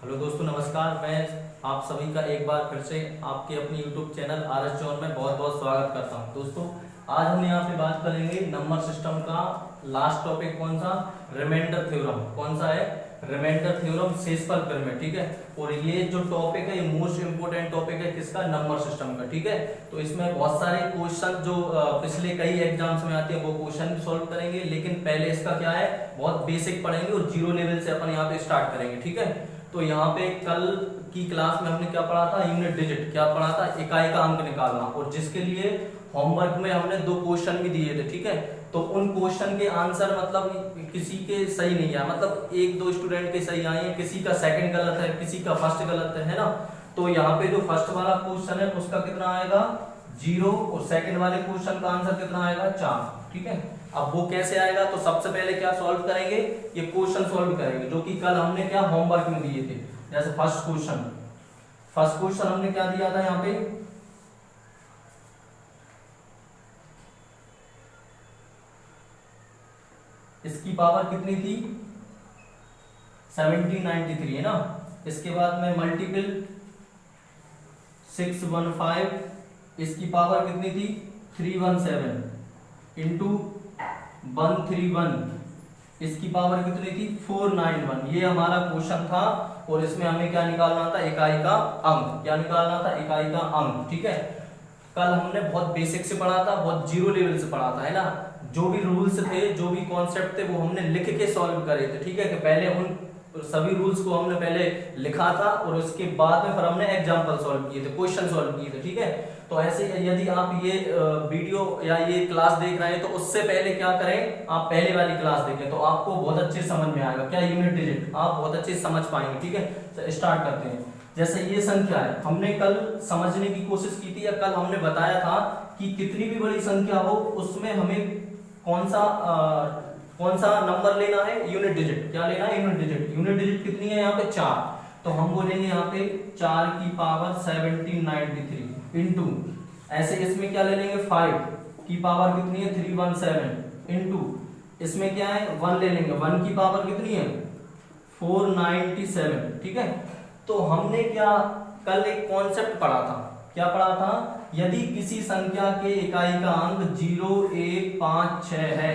Hello दोस्तों, नमस्कार। मैं आप सभी का एक बार फिर से आपके अपने यूट्यूब चैनल RS जॉन में बहुत बहुत स्वागत करता हूं। दोस्तों, आज हम यहाँ पे बात करेंगे नंबर सिस्टम का लास्ट टॉपिक। कौन सा? Remainder theorem. कौन सा है? रिमाइंडर थ्योरम, शेषफल प्रमेय। ठीक है। और ये जो टॉपिक है, ये मोस्ट इंपोर्टेंट टॉपिक है किसका? नंबर सिस्टम का। ठीक है। तो इसमें बहुत सारे क्वेश्चन जो पिछले कई एग्जाम्स में आते हैं वो क्वेश्चन भी सॉल्व करेंगे, लेकिन पहले इसका क्या है, बहुत बेसिक पढ़ेंगे और जीरो लेवल से अपन यहाँ पे स्टार्ट करेंगे। ठीक है। तो यहाँ पे कल की क्लास में हमने क्या पढ़ा था? Unit digit. क्या पढ़ा था? इकाई का अंक निकालना। और जिसके लिए होमवर्क में हमने 2 क्वेश्चन भी दिए थे। ठीक है। तो उन क्वेश्चन के आंसर मतलब किसी के सही नहीं आया, मतलब 1-2 स्टूडेंट के सही आए हैं, किसी का सेकंड गलत है, किसी का फर्स्ट गलत है ना। तो यहाँ पे जो फर्स्ट वाला क्वेश्चन है उसका कितना आएगा? 0। और सेकंड वाले क्वेश्चन का आंसर कितना आएगा? 4। ठीक है। अब वो कैसे आएगा? तो सबसे पहले क्या सॉल्व करेंगे? ये क्वेश्चन सॉल्व करेंगे जो कि कल हमने क्या होमवर्क में दिए थे। जैसे फर्स्ट क्वेश्चन हमने क्या दिया था यहाँ पे? इसकी पावर कितनी थी? 1793 है ना। इसके बाद में मल्टीपल 615, इसकी पावर कितनी थी? 317 इंटू 131, इसकी पावर कितनी थी? 491। ये हमारा क्वेश्चन था। और इसमें हमें क्या निकालना था? इकाई का अंक। क्या निकालना था? इकाई का अंक। ठीक है। कल हमने बहुत बेसिक से पढ़ा था, बहुत जीरो लेवल से पढ़ा था, है ना। जो भी रूल्स थे, जो भी कॉन्सेप्ट थे, वो हमने लिख के सॉल्व करे थे। ठीक है। कि पहले उन सभी रूल्स को हमने पहले लिखा था और उसके बाद में फिर हमने एग्जाम्पल सॉल्व किए थे, क्वेश्चन सॉल्व किए थे। ठीक है। तो ऐसे यदि आप ये वीडियो या ये क्लास देख रहे हैं तो उससे पहले क्या करें, आप पहले वाली क्लास देखें तो आपको बहुत अच्छे समझ में आएगा। क्या? यूनिट डिजिट आप बहुत अच्छे समझ पाएंगे। ठीक है। तो स्टार्ट करते हैं। जैसे ये संख्या है, हमने कल समझने की कोशिश की थी, या कल हमने बताया था कि कितनी भी बड़ी संख्या हो उसमें हमें कौन सा नंबर लेना है? Unit digit. क्या लेना है? Unit digit. यूनिट डिजिट कितनी है यहाँ पे? 4। तो हम बोलेंगे यहाँ पे 4 की पावर 1793 इंटू, ऐसे इसमें क्या ले लेंगे? 5 की पावर कितनी है? 317 इंटू, इसमें क्या है? 1 ले लेंगे। 1 की पावर कितनी है? 497। ठीक है। तो हमने क्या कल एक कॉन्सेप्ट पढ़ा था? क्या पढ़ा था? यदि किसी संख्या के इकाई का अंक 0156 है,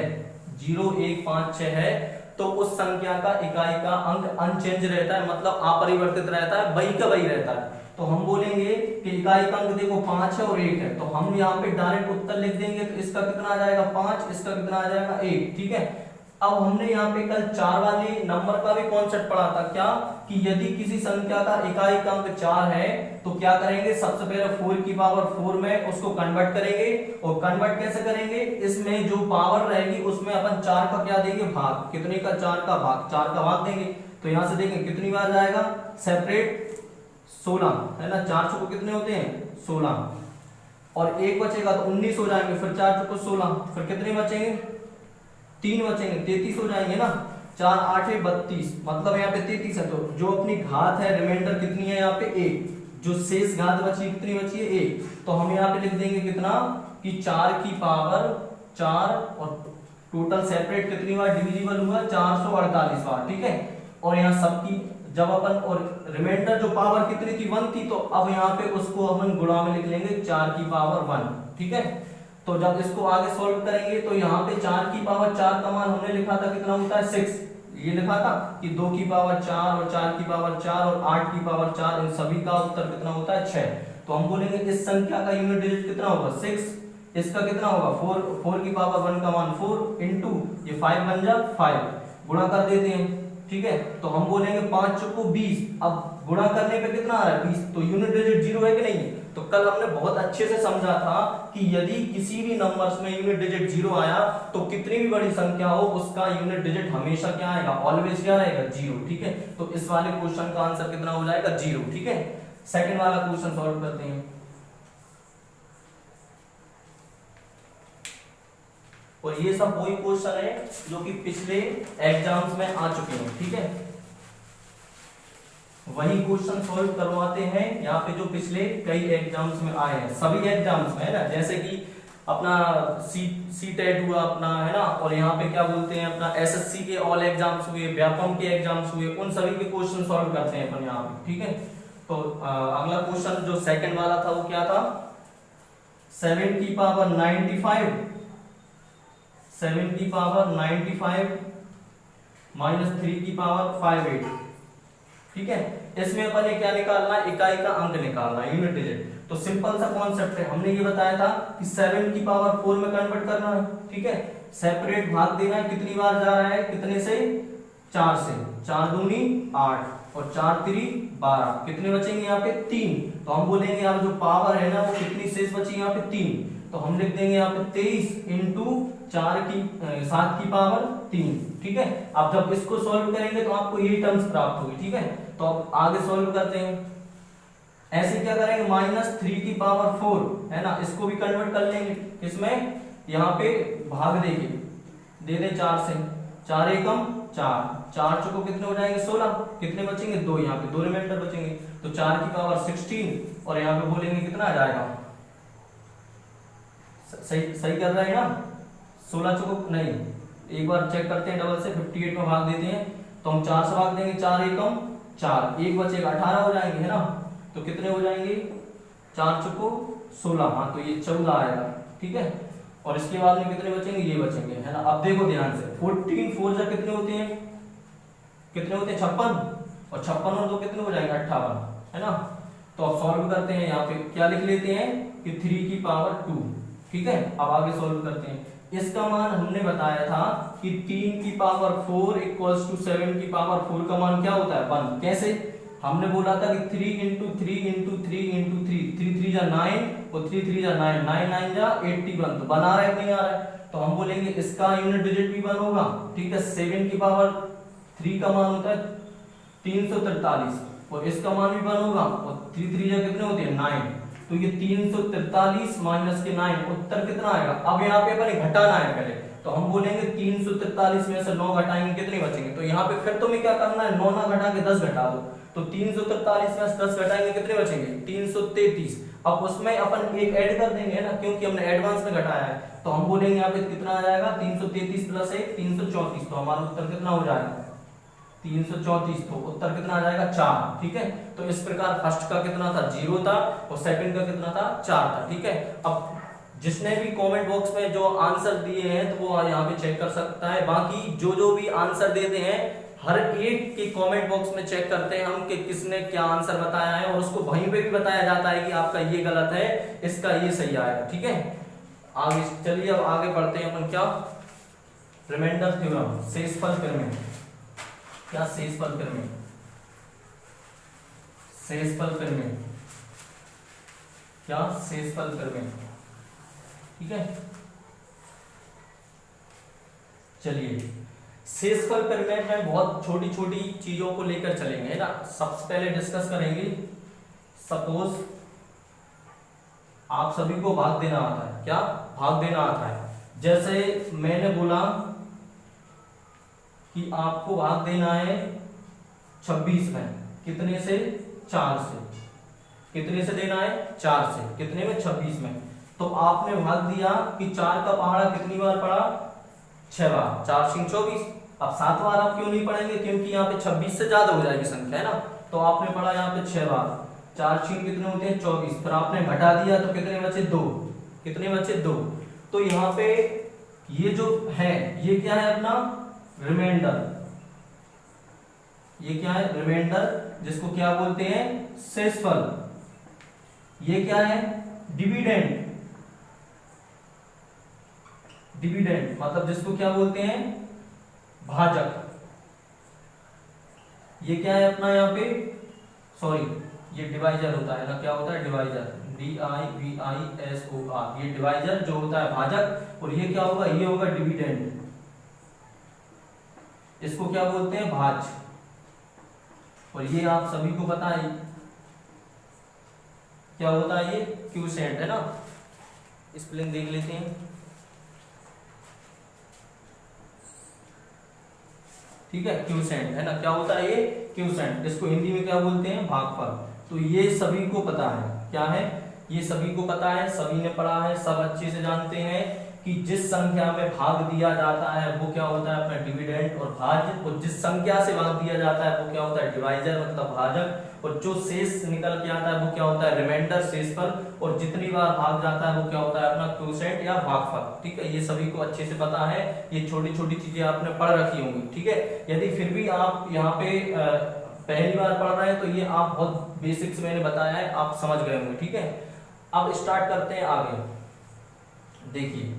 0156 है, तो उस संख्या का इकाई का अंक अनचेंज रहता है, मतलब अपरिवर्तित रहता है, वही का वही रहता है। तो हम बोलेंगे कि इकाई का अंक देखो 5 है और 1 है, तो हम यहाँ पे डायरेक्ट उत्तर लिख देंगे। तो इसका कितना आ जाएगा? 5। इसका कितना आ जाएगा? 1। ठीक है। अब हमने यहाँ पे कल 4 वाले नंबर का भी कॉन्सेप्ट पढ़ा था। क्या? कि यदि किसी संख्या का इकाई का अंक 4 है तो क्या करेंगे? सबसे पहले 4 की पावर 4 में उसको कन्वर्ट करेंगे। और कन्वर्ट कैसे करेंगे? इसमें जो पावर रहेगी उसमें अपन 4 का क्या देंगे? भाग। कितने का? 4 का भाग। 4 का भाग देंगे। तो यहां से देखें कितनी बार जाएगा? सेपरेट 16, है ना। 4 चौको कितने होते हैं? 16। और 1 बचेगा तो 19 हो जाएंगे। फिर 4 चौको 16, फिर कितने बचेंगे? 3 बचेंगे, 33 हो जाएंगे ना। 4 8 32, मतलब यहाँ पे 33 है। तो जो अपनी घात है, रिमाइंडर कितनी है यहाँ पे? 1। जो शेष घात बची कितनी बची है? 1। तो हम यहाँ पे लिख देंगे कितना? कि 4 की पावर 4, और टोटल सेपरेट कितनी बार डिविजिबल हुआ? 448 बार। ठीक है। और यहाँ सबकी जब अपन, और रिमाइंडर जो पावर कितनी थी? 1 थी। तो अब यहाँ पे उसको अपन गुणा में लिख लेंगे 4 की पावर 1। ठीक है। तो जब इसको आगे सॉल्व करेंगे तो यहाँ पे 4 की पावर 4 का मान हमने लिखा था कितना होता है? 6। ये लिखा था कि 2 की पावर 4 और 4 की पावर 4 और 8 की पावर 4, इन सभी का उत्तर कितना होता है? 6। तो हम बोलेंगे इस संख्या का यूनिट डिजिट कितना होगा? 6। इसका कितना होगा? 4 की पावर 1 का मान 4 इंटू ये 5 बन जा 5, गुणा कर देते हैं। ठीक है। तो हम बोलेंगे 5 चौको 20। अब गुणा करने पे कितना आ रहा है? 20। तो यूनिट डिजिट 0 है कि नहीं? तो कल हमने बहुत अच्छे से समझा था कि यदि किसी भी नंबर्स में यूनिट डिजिट 0 आया तो कितनी भी बड़ी संख्या हो उसका यूनिट डिजिट हमेशा क्या आएगा? ऑलवेज क्या आएगा? 0। ठीक है। तो इस वाले क्वेश्चन का आंसर कितना हो जाएगा? 0। ठीक है। सेकंड वाला क्वेश्चन सॉल्व करते हैं। और ये सब वही क्वेश्चन है जो कि पिछले एग्जाम्स में आ चुके हैं। ठीक है। वही क्वेश्चन सॉल्व करवाते हैं यहाँ पे जो पिछले कई एग्जाम्स में आए हैं, सभी एग्जाम्स में, है ना। जैसे कि अपना सी टेट हुआ अपना, है ना, और यहाँ पे क्या बोलते हैं अपना एसएससी के ऑल एग्जाम्स हुए, व्यापम के एग्जाम्स हुए, उन सभी के क्वेश्चन सॉल्व करते हैं अपन यहाँ पे, ठीक है। तो अगला क्वेश्चन जो सेकंड वाला था वो क्या था, 7 की पावर 95, 7 की पावर 95 माइनस 3 की पावर 58, ठीक है। इसमें अपन ने क्या निकालना है, इकाई का अंक निकालना है, यूनिट डिजिट। तो सिंपल सा कॉन्सेप्ट है, हमने ये बताया था कि 7 की पावर 4 में कन्वर्ट करना है, ठीक है। सेपरेट भाग देना है, कितनी बार जा रहा है, कितने से, 4 से, 4 दूनी 8 और 4 3 12, कितने बचेंगे यहाँ पे 3। तो हम बोलेंगे यहाँ जो पावर है ना वो कितनी शेष बची यहाँ पे 3, तो हम लिख देंगे यहाँ पे 23 इंटू 7 की पावर 3, ठीक है। अब जब इसको सॉल्व करेंगे तो आपको यही टर्म्स प्राप्त होगी, ठीक है। तो अब आगे सॉल्व करते हैं, ऐसे क्या करेंगे, -3 की पावर 4, है ना, इसको भी कन्वर्ट कर लेंगे इसमें, यहाँ पे भाग देंगे, दे दें 4 से, 4 एकम 4, 4 चौको कितने हो जाएंगे 16, कितने बचेंगे 2, यहाँ पे 2 रिमाइंडर बचेंगे, तो 4 की पावर 16 और यहाँ पे बोलेंगे कितना आ जाएगा, सही कर रहे हैं ना, 16 चौको नहीं, एक बार चेक करते हैं डबल से, 58 में भाग देते हैं, तो हम 4 से भाग देंगे, 4 एकम 4, एक बचेगा 18 हो जाएंगे, है ना, तो कितने हो जाएंगे 4 चौको 16, हाँ तो ये 14 आएगा, ठीक है। और इसके बाद में कितने बचेंगे, ये बचेंगे, है ना। अब देखो ध्यान से, 14 4 जा कितने होते हैं, कितने होते हैं 56, और 56 और 2 कितने हो जाएंगे 58, है ना। तो अब सॉल्व करते हैं, यहाँ पे क्या लिख लेते हैं कि 3 की पावर 2, ठीक है। अब आगे सॉल्व करते हैं, इसका मान हमने बताया था कि 3 की पावर 4 इक्वल्स टू 7 की पावर 4 का मान क्या होता है 1, कैसे, हमने बोला था कि 3 इंटू 3 इंटू 3 इंटू 3, 3 3 जा 9 और 3 3 जा 9, 9 9 जा 81, तो बना रहा है नहीं आ रहा है, तो हम बोलेंगे इसका यूनिट डिजिट भी 1 होगा, ठीक है। 7 की पावर 3 का मान होता है 343 और इसका मान भी 1 होगा, और 3 3 जा कितने होते हैं 9, तो ये 343 माइनस के 9, उत्तर कितना आएगा। अब यहाँ पे अपन घटाना है पहले, तो हम बोलेंगे 343 में से 9 घटाएंगे, कितने बचेंगे, तो यहाँ पे फिर तुम्हें क्या करना है, 9 ना घटा के 10 घटा दो, तो 343 में से 10 घटाएंगे, कितने बचेंगे 333। अब उसमें अपन एक ऐड कर देंगे ना, क्योंकि हमने एडवांस में घटाया है, तो हम बोलेंगे यहाँ पे कितना आ जाएगा 333 प्लस 1 334, तो हमारा उत्तर कितना हो जाएगा 334, तो उत्तर कितना आ जाएगा 4, ठीक है। तो इस प्रकार फर्स्ट का कितना था 0 था और सेकंड का कितना था 4 था, ठीक है। अब जिसने भी कमेंट बॉक्स में जो आंसर दिए हैं तो वो यहाँ पे चेक कर सकता है, बाकी जो भी आंसर देते हैं हर एक के कमेंट बॉक्स में चेक करते हैं हम कि किसने क्या आंसर बताया है, और उसको वहीं पे भी बताया जाता है कि आपका ये गलत है, इसका ये सही आएगा, ठीक है। आगे चलिए, अब आगे बढ़ते हैं अपन, क्या रिमाइंडर थ्योरम, शेषफल प्रमेय, क्या शेषफल प्रमेय, शेषफल प्रमेय, क्या शेषफल प्रमेय, ठीक है। चलिए, शेषफल प्रमेय में बहुत छोटी छोटी चीजों को लेकर चलेंगे, है ना। सबसे पहले डिस्कस करेंगे, सपोज आप सभी को भाग देना आता है, क्या भाग देना आता है, जैसे मैंने बोला कि आपको भाग देना है 26 में, कितने से 4 से, कितने से देना है 4 से, कितने में 26 में, तो आपने भाग दिया कि 4 का पहाड़ा कितनी बार पड़ा 6 बार, 4 6 24। अब 7 बार आप क्यों नहीं पढ़ेंगे, क्योंकि यहाँ पे 26 से ज्यादा हो जाएगी संख्या, है ना, तो आपने पढ़ा यहाँ पे 6 बार, 4 6 कितने होते हैं 24, फिर आपने घटा दिया तो कितने बचे 2, कितने बचे 2, तो यहाँ पे ये जो है ये क्या है अपना रिमाइंडर, ये क्या है रिमाइंडर, जिसको क्या बोलते हैं शेषफल, ये क्या है डिविडेंड, डिविडेंड मतलब जिसको क्या बोलते हैं भाजक, ये क्या है अपना यहाँ पे सॉरी ये डिवाइजर होता है ना, क्या होता है डिवाइजर, DIVISOR, ये डिवाइजर जो होता है भाजक, और ये क्या होगा, ये होगा डिविडेंड, इसको क्या बोलते हैं भाज, और ये आप सभी को पता है क्या होता है, ये क्यूसेंट, है ना। स्पेलिंग देख लेते हैं, ठीक है, क्यूसेंट, है ना, क्या होता है ये क्यूसेंट, इसको हिंदी में क्या बोलते हैं भागफल, तो ये सभी को पता है क्या है ये सभी को पता है, सभी ने पढ़ा है, सब अच्छे से जानते हैं कि जिस संख्या में भाग दिया जाता है वो क्या होता है अपना डिविडेंड और भाज्य, और जिस संख्या से भाग दिया जाता है वो क्या होता है डिवाइजर मतलब भाजक, और जो शेष निकल के आता है वो क्या होता है रिमाइंडर शेषफल, और जितनी बार भाग जाता है वो क्या होता है अपना क्वोशिएंट या भागफल। ठीक है, ये सभी को अच्छे से पता है, ये छोटी छोटी चीजें आपने पढ़ रखी होंगी। ठीक है, यदि फिर भी आप यहाँ पे पहली बार पढ़ रहे हैं तो ये आप बहुत बेसिक्स मैंने बताया है, आप समझ गए होंगे। ठीक है, अब स्टार्ट करते हैं आगे। देखिए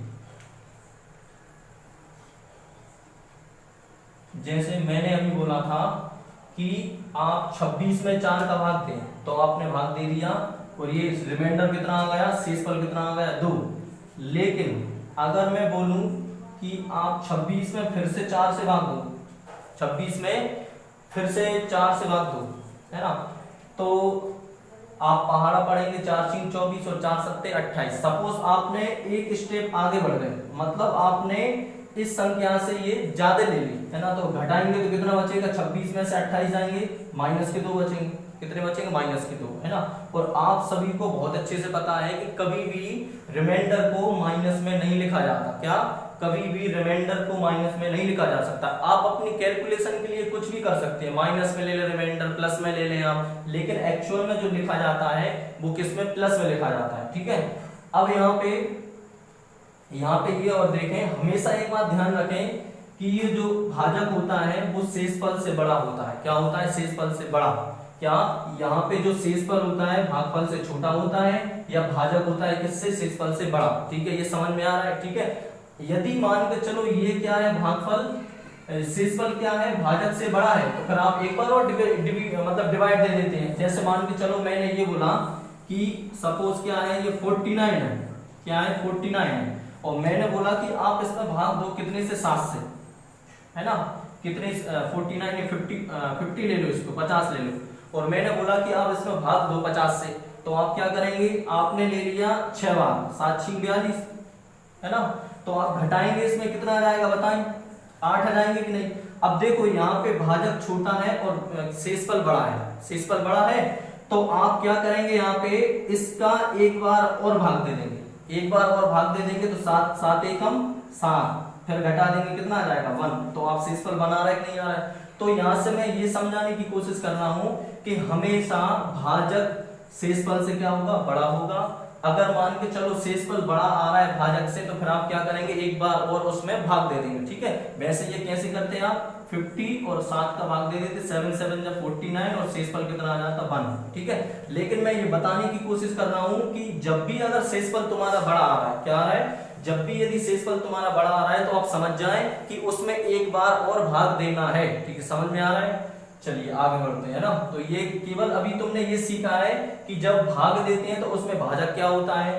जैसे मैंने अभी बोला था कि आप 26 में 4 का भाग दें, तो आपने भाग दे दिया, और ये रिमाइंडर कितना आ गया, शेषफल कितना आ गया 2। लेकिन अगर मैं बोलूं कि आप 26 में फिर से 4 से भाग दो, 26 में फिर से 4 से भाग दो, है ना, तो आप पहाड़ा पढ़ेंगे 4 × 24 और 4 × 7 = 28। सपोज आपने एक स्टेप आगे बढ़ गए, मतलब आपने इस संख्या से ये ज्यादा ले ली, है ना, तो घटाएंगे तो कितना बचेगा, 26 में से 28 जाएंगे, माइनस के 2 बचेंगे, कितने बचेंगे माइनस के 2, है ना। और आप सभी को बहुत अच्छे से पता है कि कभी भी रिमाइंडर को माइनस में नहीं लिखा जाता, क्या कभी भी रिमाइंडर को माइनस में नहीं लिखा जा सकता। आप अपनी कैलकुलेशन के लिए कुछ भी कर सकते हैं, माइनस में ले ले रिमाइंडर, प्लस में ले लें आप, लेकिन एक्चुअल में जो लिखा जाता है वो किस में, प्लस में लिखा जाता है। ठीक है, अब यहाँ पे ये और देखें, हमेशा एक बात ध्यान रखें कि ये जो भाजक होता है वो शेषफल से बड़ा होता है। क्या होता है, शेषफल से बड़ा। क्या यहाँ पे जो शेषफल होता है भागफल से छोटा होता है, या भाजक होता है किससे, शेषफल से बड़ा। ठीक है, ये समझ में आ रहा है। ठीक है, यदि मान के चलो ये क्या है, भागफल शेषफल क्या है, भाजक से बड़ा है, तो फिर आप एक बार और मतलब डिवाइड दे देते हैं। जैसे मान के चलो मैंने ये बोला कि सपोज क्या है, ये 49 है, क्या है 49 है, और मैंने बोला कि आप इसमें भाग दो कितने से, 7 से, है ना, कितने 49 या 50 ले लो, इसको 50 ले लो, और मैंने बोला कि आप इसमें भाग दो 50 से, तो आप क्या करेंगे, आपने ले लिया 6 बार, 7 × 42, है ना, तो आप घटाएंगे इसमें कितना आ जाएगा बताएं, 8 आ जाएंगे कि नहीं। अब देखो यहाँ पे भाजक छोटा है और शेषफल बड़ा है, शेषफल बड़ा है, तो आप क्या करेंगे, यहाँ पे इसका एक बार और भाग दे देंगे, एक बार और भाग दे देंगे, तो 7 7 एकम 7, फिर घटा देंगे कितना आ जाएगा 1। तो आप शेषफल बना रहे कि नहीं आ रहा है। तो यहाँ से मैं ये समझाने की कोशिश कर रहा हूँ कि हमेशा भाजक शेषफल से क्या होगा, बड़ा होगा। अगर मान के चलो शेषफल बड़ा आ रहा है भाजक से, तो फिर आप क्या करेंगे, एक बार और उसमें भाग दे देंगे। ठीक है, वैसे ये कैसे करते हैं आप, 50 और 7 का भाग दे देते, 7 7 जब 49, और शेषफल कितना आ जाता 1। ठीक है, लेकिन मैं ये बताने की कोशिश कर रहा हूँ कि जब भी अगर शेषफल तुम्हारा बड़ा आ रहा है, क्या आ रहा है, जब भी यदि शेषफल तुम्हारा बड़ा आ रहा है, तो आप समझ जाएं कि उसमें एक बार और भाग देना है। ठीक है, समझ में आ रहा है। चलिए आगे बढ़ते हैं ना। तो ये केवल अभी तुमने ये सीखा है कि जब भाग देते हैं तो उसमें भाजक क्या होता है,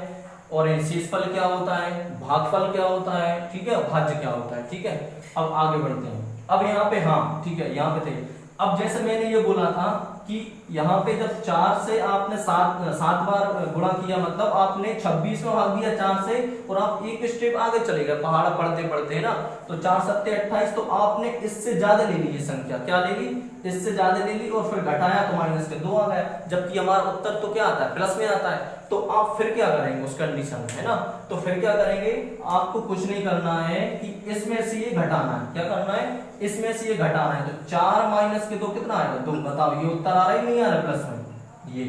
और शेषफल क्या होता है, भागफल क्या होता है, ठीक है, भाज्य क्या होता है। ठीक है, अब आगे बढ़ते हैं। अब यहाँ पे हाँ ठीक है, यहाँ पे थे। अब जैसे मैंने ये बोला था कि यहाँ पे जब 4 से आपने 7 बार गुणा किया, मतलब आपने 26 में भाग दिया 4 से, और आप एक स्टेप आगे चले गए पहाड़ा पढ़ते पढ़ते, है ना, तो 4 × 7 = 28, तो आपने इससे ज्यादा ले ली ये संख्या, क्या ले ली, इससे ज्यादा ले ली, और फिर घटाया तो माइनस के 2 आ गया, जबकि हमारा उत्तर तो क्या आता है, प्लस में आता है। तो आप फिर क्या करेंगे उस कंडीशन में, है ना, तो फिर क्या करेंगे, आपको कुछ नहीं करना है कि इसमें से ये घटाना है, क्या करना है, इसमें से ये घटाना है। तो 4 - 2 कितना आएगा, 2। बताओ ये उत्तर आ रहा है नहीं आ रहा प्लस में, ये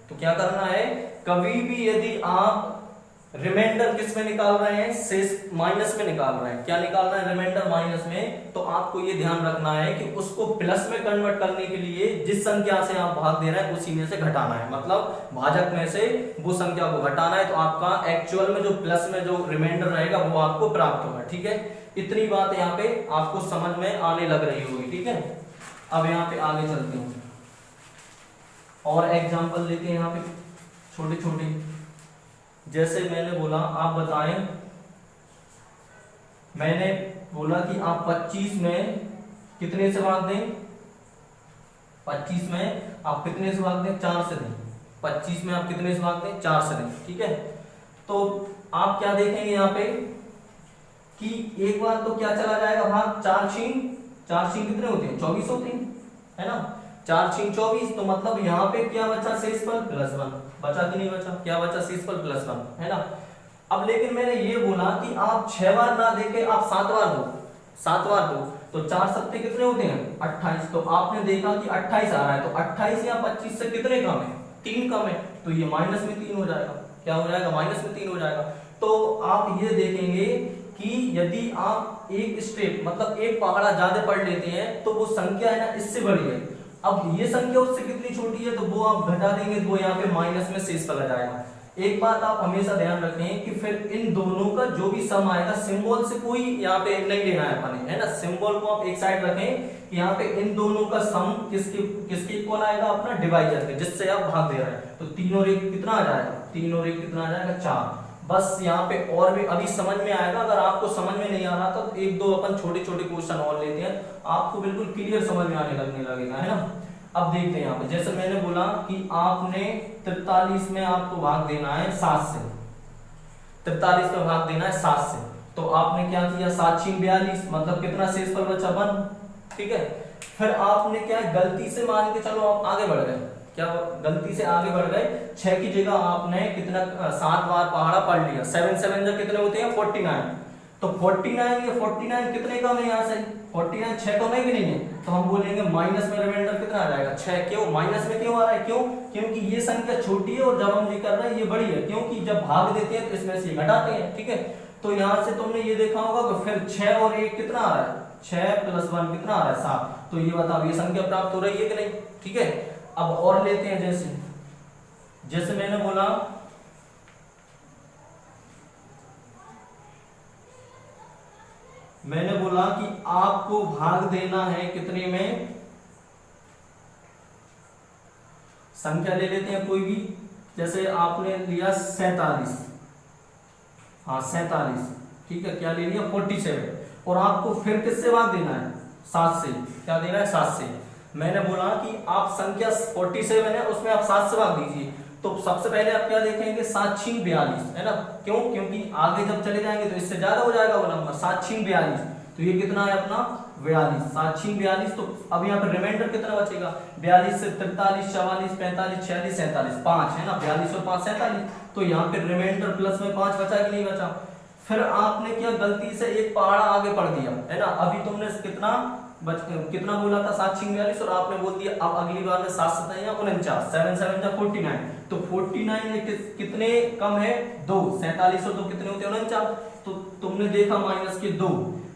तो क्या करना है, कभी भी यदि आप रिमाइंडर किस में निकाल रहे हैं, शेष माइनस में निकाल रहे हैं, क्या निकाल रहे हैं, रिमाइंडर माइनस में, तो आपको ये ध्यान रखना है कि उसको प्लस में कन्वर्ट करने के लिए जिस संख्या से आप भाग दे रहे हैं उसी में से घटाना है, मतलब भाजक में से वो संख्या को घटाना है, तो आपका एक्चुअल में जो प्लस में जो रिमाइंडर रहेगा वो आपको प्राप्त होगा। ठीक है, इतनी बात यहाँ पे आपको समझ में आने लग रही होगी। ठीक है, अब यहाँ पे आगे चलते हैं और एग्जाम्पल लेते हैं यहाँ पे छोटे छोटे। जैसे मैंने बोला, आप बताएं, मैंने बोला कि आप 25 में कितने से भाग दें, 25 में आप कितने से भाग दें, 4 से दें। 25 में आप कितने से भाग दें, 4 से दें। ठीक है, तो आप क्या देखेंगे यहाँ पे कि एक बार तो क्या चला जाएगा भाग, 4 छीन कितने होते हैं, 24 होते हैं, है ना, 4 6 24, तो मतलब यहाँ पे क्या बचा शेषफल +1, बचा कि नहीं बचा, क्या बचा शेषफल +1, है ना। अब लेकिन मैंने ये बोला कि आप 6 बार ना देके आप 7 बार दो, 7 बार दो, तो 4 सत्ते कितने होते हैं 28, तो आपने देखा कि 28 आ रहा है, तो 28 या 25 से कितने कम है, 3 कम है, तो ये माइनस में 3 हो जाएगा, क्या हो जाएगा, माइनस में 3 हो जाएगा। तो आप ये देखेंगे कि यदि आप एक स्टेप मतलब एक पहाड़ा ज्यादा पढ़ लेते हैं तो वो संख्या है ना इससे बड़ी है। अब ये संख्या उससे कितनी छोटी है तो वो आप घटा देंगे तो यहाँ पे माइनस में शेषफल आ जाएगा। एक बात आप हमेशा ध्यान रखें कि फिर इन दोनों का जो भी सम आएगा सिंबल से कोई यहाँ पे नहीं लेना है अपने, है ना, सिंबल को आप एक साइड रखें कि यहाँ पे इन दोनों का सम किसके इक्वल आएगा, अपना डिवाइजर के, जिससे आप भाग दे रहे हैं। तो 3 और 1 कितना आ जाएगा, 3 और 1 कितना आ जाएगा 4। बस यहाँ पे और भी अभी समझ में आएगा, अगर आपको समझ में नहीं आ रहा तो एक दो अपन छोटे छोटे क्वेश्चन और लेते हैं, आपको बिल्कुल क्लियर समझ में आने लगेगा, है ना। अब देखते हैं यहाँ पे, जैसे मैंने बोला कि आपने 43 में आपको भाग देना है 7 से, 43 में भाग देना है 7 से, तो आपने क्या किया 7 6 42, मतलब कितना शेषफल बचा 1, ठीक है। फिर आपने क्या गलती से मान के चलो आप आगे बढ़ गए, क्या गलती से आगे बढ़ गए, 6 की जगह आपने कितना 7 बार पहाड़ा पढ़ लिया, 7 7 जो कितने होते हैं 49, तो 49 ये 49 कितने कम है यहाँ से, 49 6 कम है कि नहीं है, तो हम बोलेंगे माइनस में रिमाइंडर कितना आ जाएगा 6। क्यों माइनस में क्यों आ रहा है, क्यों, क्योंकि ये संख्या छोटी है और जब हम ये कर रहे हैं ये बड़ी है, क्योंकि जब भाग देते हैं तो इसमें से घटाते हैं, ठीक है। तो यहाँ से तुमने ये देखा होगा कि फिर 6 और 1 कितना आ रहा है, 6 + 1 कितना आ रहा है 7, तो ये बताओ ये संख्या प्राप्त हो रही है कि नहीं, ठीक है। अब और लेते हैं, जैसे मैंने बोला कि आपको भाग देना है कितने में, संख्या ले लेते हैं कोई भी, जैसे आपने लिया 47, हाँ 47, ठीक है, क्या ले लिया 47, और आपको फिर किससे भाग देना है 7 से, क्या देना है 7 से। मैंने बोला कि आप संख्या 47 है उसमें आप 7 से भाग दीजिए, तो सबसे पहले आप क्या देखेंगे 7 6 42, है ना, क्यों, क्योंकि आगे जब चले जाएंगे तो इससे ज्यादा हो जाएगा वो नंबर 7 6 42, तो ये कितना है अपना 42, 7 6 42, तो अब यहाँ पर रिमाइंडर कितना बचेगा 42 से 43 44 45 46 47, 5 है ना, 42 और 5 47, तो यहाँ पे रिमाइंडर प्लस में 5 बचा कि नहीं बचा। फिर आपने क्या गलती से एक पहाड़ा आगे पढ़ दिया, है ना, अभी तुमने कितना बोला था 7 6 42, और आपने बोल दिया अब अगली बार में 7 7 या 49, 7 7 जा 49, तो 49 में कितने कम है 2, 47 और 2 कितने होते हैं 49, तो तुमने देखा माइनस के 2।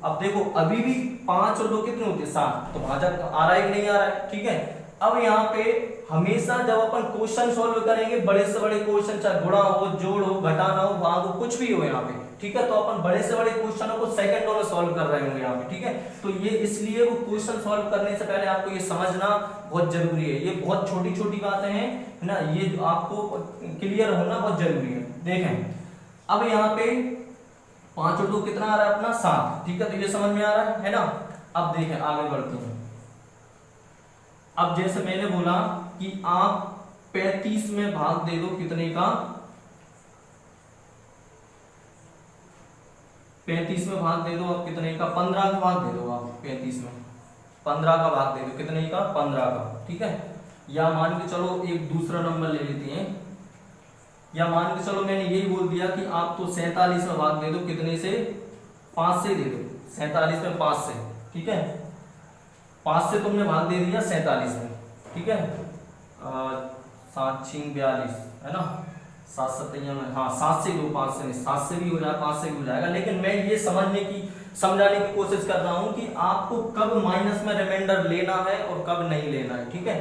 अब देखो अभी भी 5 और 2 कितने होते हैं 7, तो भाजक आ रहा है कि नहीं आ रहा है, ठीक है। अब यहाँ पे हमेशा जब अपन क्वेश्चन सॉल्व करेंगे, बड़े से बड़े क्वेश्चन, चाहे गुणा हो, जोड़ हो, घटाना हो, भाग हो, कुछ भी हो यहाँ पे, ठीक है, तो अपन बड़े से बड़े क्वेश्चनों को सेकंडों में सॉल्व कर रहे होंगे यहाँ पे, ठीक है। तो ये इसलिए वो क्वेश्चन सॉल्व करने से पहले आपको ये समझना बहुत जरूरी है, ये बहुत छोटी छोटी बातें हैं, है ना, ये आपको क्लियर होना बहुत जरूरी है। देखें अब यहाँ पे 5 और 2 कितना आ रहा है अपना 7, ठीक है, तो ये समझ में आ रहा है ना। अब देखें आगे बढ़ते हैं। अब जैसे मैंने बोला कि आप 35 में भाग दे दो कितने का, 35 में भाग दे दो आप कितने का 15 का भाग दे दो आप 35 में 15 का भाग दे दो कितने का 15 का, ठीक है। या मान के चलो एक दूसरा नंबर ले लेते हैं, या मान के चलो मैंने यही बोल दिया कि आप तो 47 में भाग दे दो कितने से 5 से दे दो, 47 में 5 से, ठीक है, 5 से तुमने भाग दे दिया 47 में, ठीक है। 7 6 42 है ना, 7 7 में, हाँ 7 से 2 5 से नहीं, 7 से भी हो जाएगा 5 से भी हो जाएगा, लेकिन मैं ये समझाने की कोशिश कर रहा हूं कि आपको कब माइनस में रिमाइंडर लेना है और कब नहीं लेना है, ठीक है।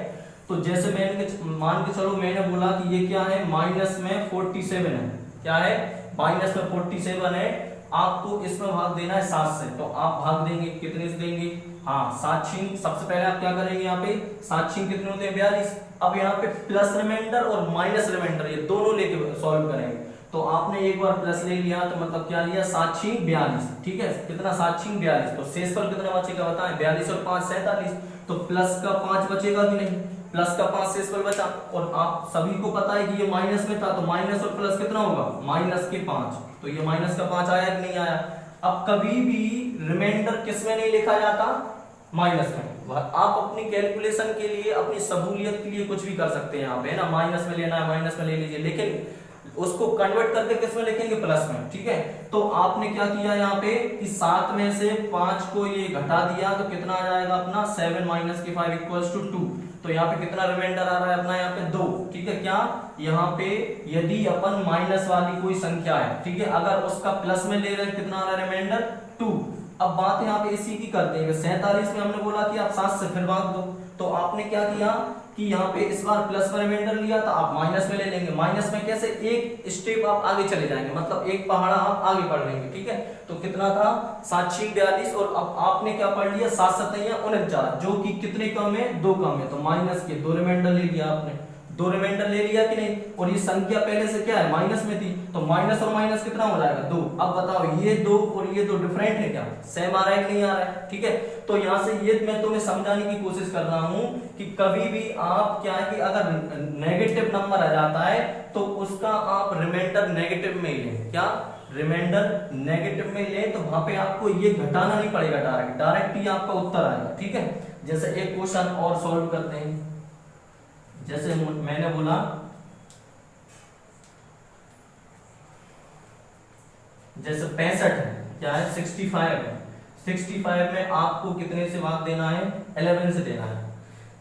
तो जैसे मैंने मान के चलो मैंने बोला कि ये क्या है माइनस में 47 है, क्या है माइनस में 47 है, आपको इसमें भाग देना है 7 से, तो आप भाग देंगे कितने से देंगे, हाँ 7 6, सबसे पहले आप क्या करेंगे यहाँ पे 7 6 कितने होते हैं 42। अब यहाँ पे प्लस रिमाइंडर और माइनस रिमाइंडर ये दोनों लेके सॉल्व करेंगे, तो आपने एक बार प्लस ले लिया तो मतलब क्या लिया 7 6 42, ठीक है, कितना 7 6 42, तो शेषफल कितना बचेगा बताएं 42 और 5 47, तो प्लस का 5 बचेगा कि नहीं, प्लस का 5 शेषफल बचा, और आप सभी को पता है कि ये माइनस में था, तो माइनस और प्लस कितना होगा माइनस के 5, तो ये माइनस का 5 आया कि नहीं आया। अब कभी भी रिमाइंडर किस में नहीं लिखा जाता माइनस में, आप अपनी कैलकुलेशन के लिए, अपनी सहूलियत के लिए कुछ भी कर सकते हैं यहाँ पे, है ना, माइनस में लेना है माइनस में ले लीजिए, लेकिन उसको कन्वर्ट करके किस में लिखेंगे, प्लस में, ठीक है। तो आपने क्या किया यहाँ पे कि 7 में से 5 को ये घटा दिया तो कितना आ जाएगा अपना 7 माइनस के 5 इक्वल्स टू 2। तो यहाँ पे कितना रिमाइंडर आ रहा है अपना यहाँ पे 2, ठीक है। क्या यहाँ पे यदि अपन माइनस वाली कोई संख्या है, ठीक है, अगर उसका प्लस में ले रहे हैं कितना आ रहा है रिमाइंडर 2। अब बात यहाँ पे इसी की करते हैं, 47 में हमने बोला कि आप 7 से फिर भाग दो, तो आपने क्या किया कि यहाँ पे इस बार प्लस में रिमाइंडर लिया था, आप माइनस में ले लेंगे। माइनस में कैसे, एक स्टेप आप आगे चले जाएंगे, मतलब एक पहाड़ा आप आगे पढ़ लेंगे, ठीक है। तो कितना था 7 6 42, और अब आपने क्या पढ़ लिया 7 7 49, जो कि कितने कम है, 2 कम है, तो माइनस के 2 रिमाइंडर ले लिया आपने, 2 रिमाइंडर ले लिया कि नहीं। और ये संख्या पहले से क्या है, माइनस में थी, तो माइनस और माइनस कितना हो जाएगा 2। अब बताओ ये 2 और ये 2 डिफरेंट है क्या, सेम आ रहा है कि नहीं आ रहा है, ठीक है। तो यहाँ से ये मैं तुम्हें समझाने की कोशिश कर रहा हूँ कि कभी भी आप क्या है कि अगर नेगेटिव नंबर आ जाता है तो उसका आप रिमाइंडर नेगेटिव में ही लें, क्या रिमाइंडर नेगेटिव में लें, तो वहां पे आपको ये घटाना नहीं पड़ेगा, डायरेक्ट ही आपका उत्तर आएगा, ठीक है। जैसे एक क्वेश्चन और सॉल्व करते हैं, जैसे मैंने बोला जैसे 65 है, क्या है 65 है, 65 में आपको कितने से भाग देना है, 11 से देना है।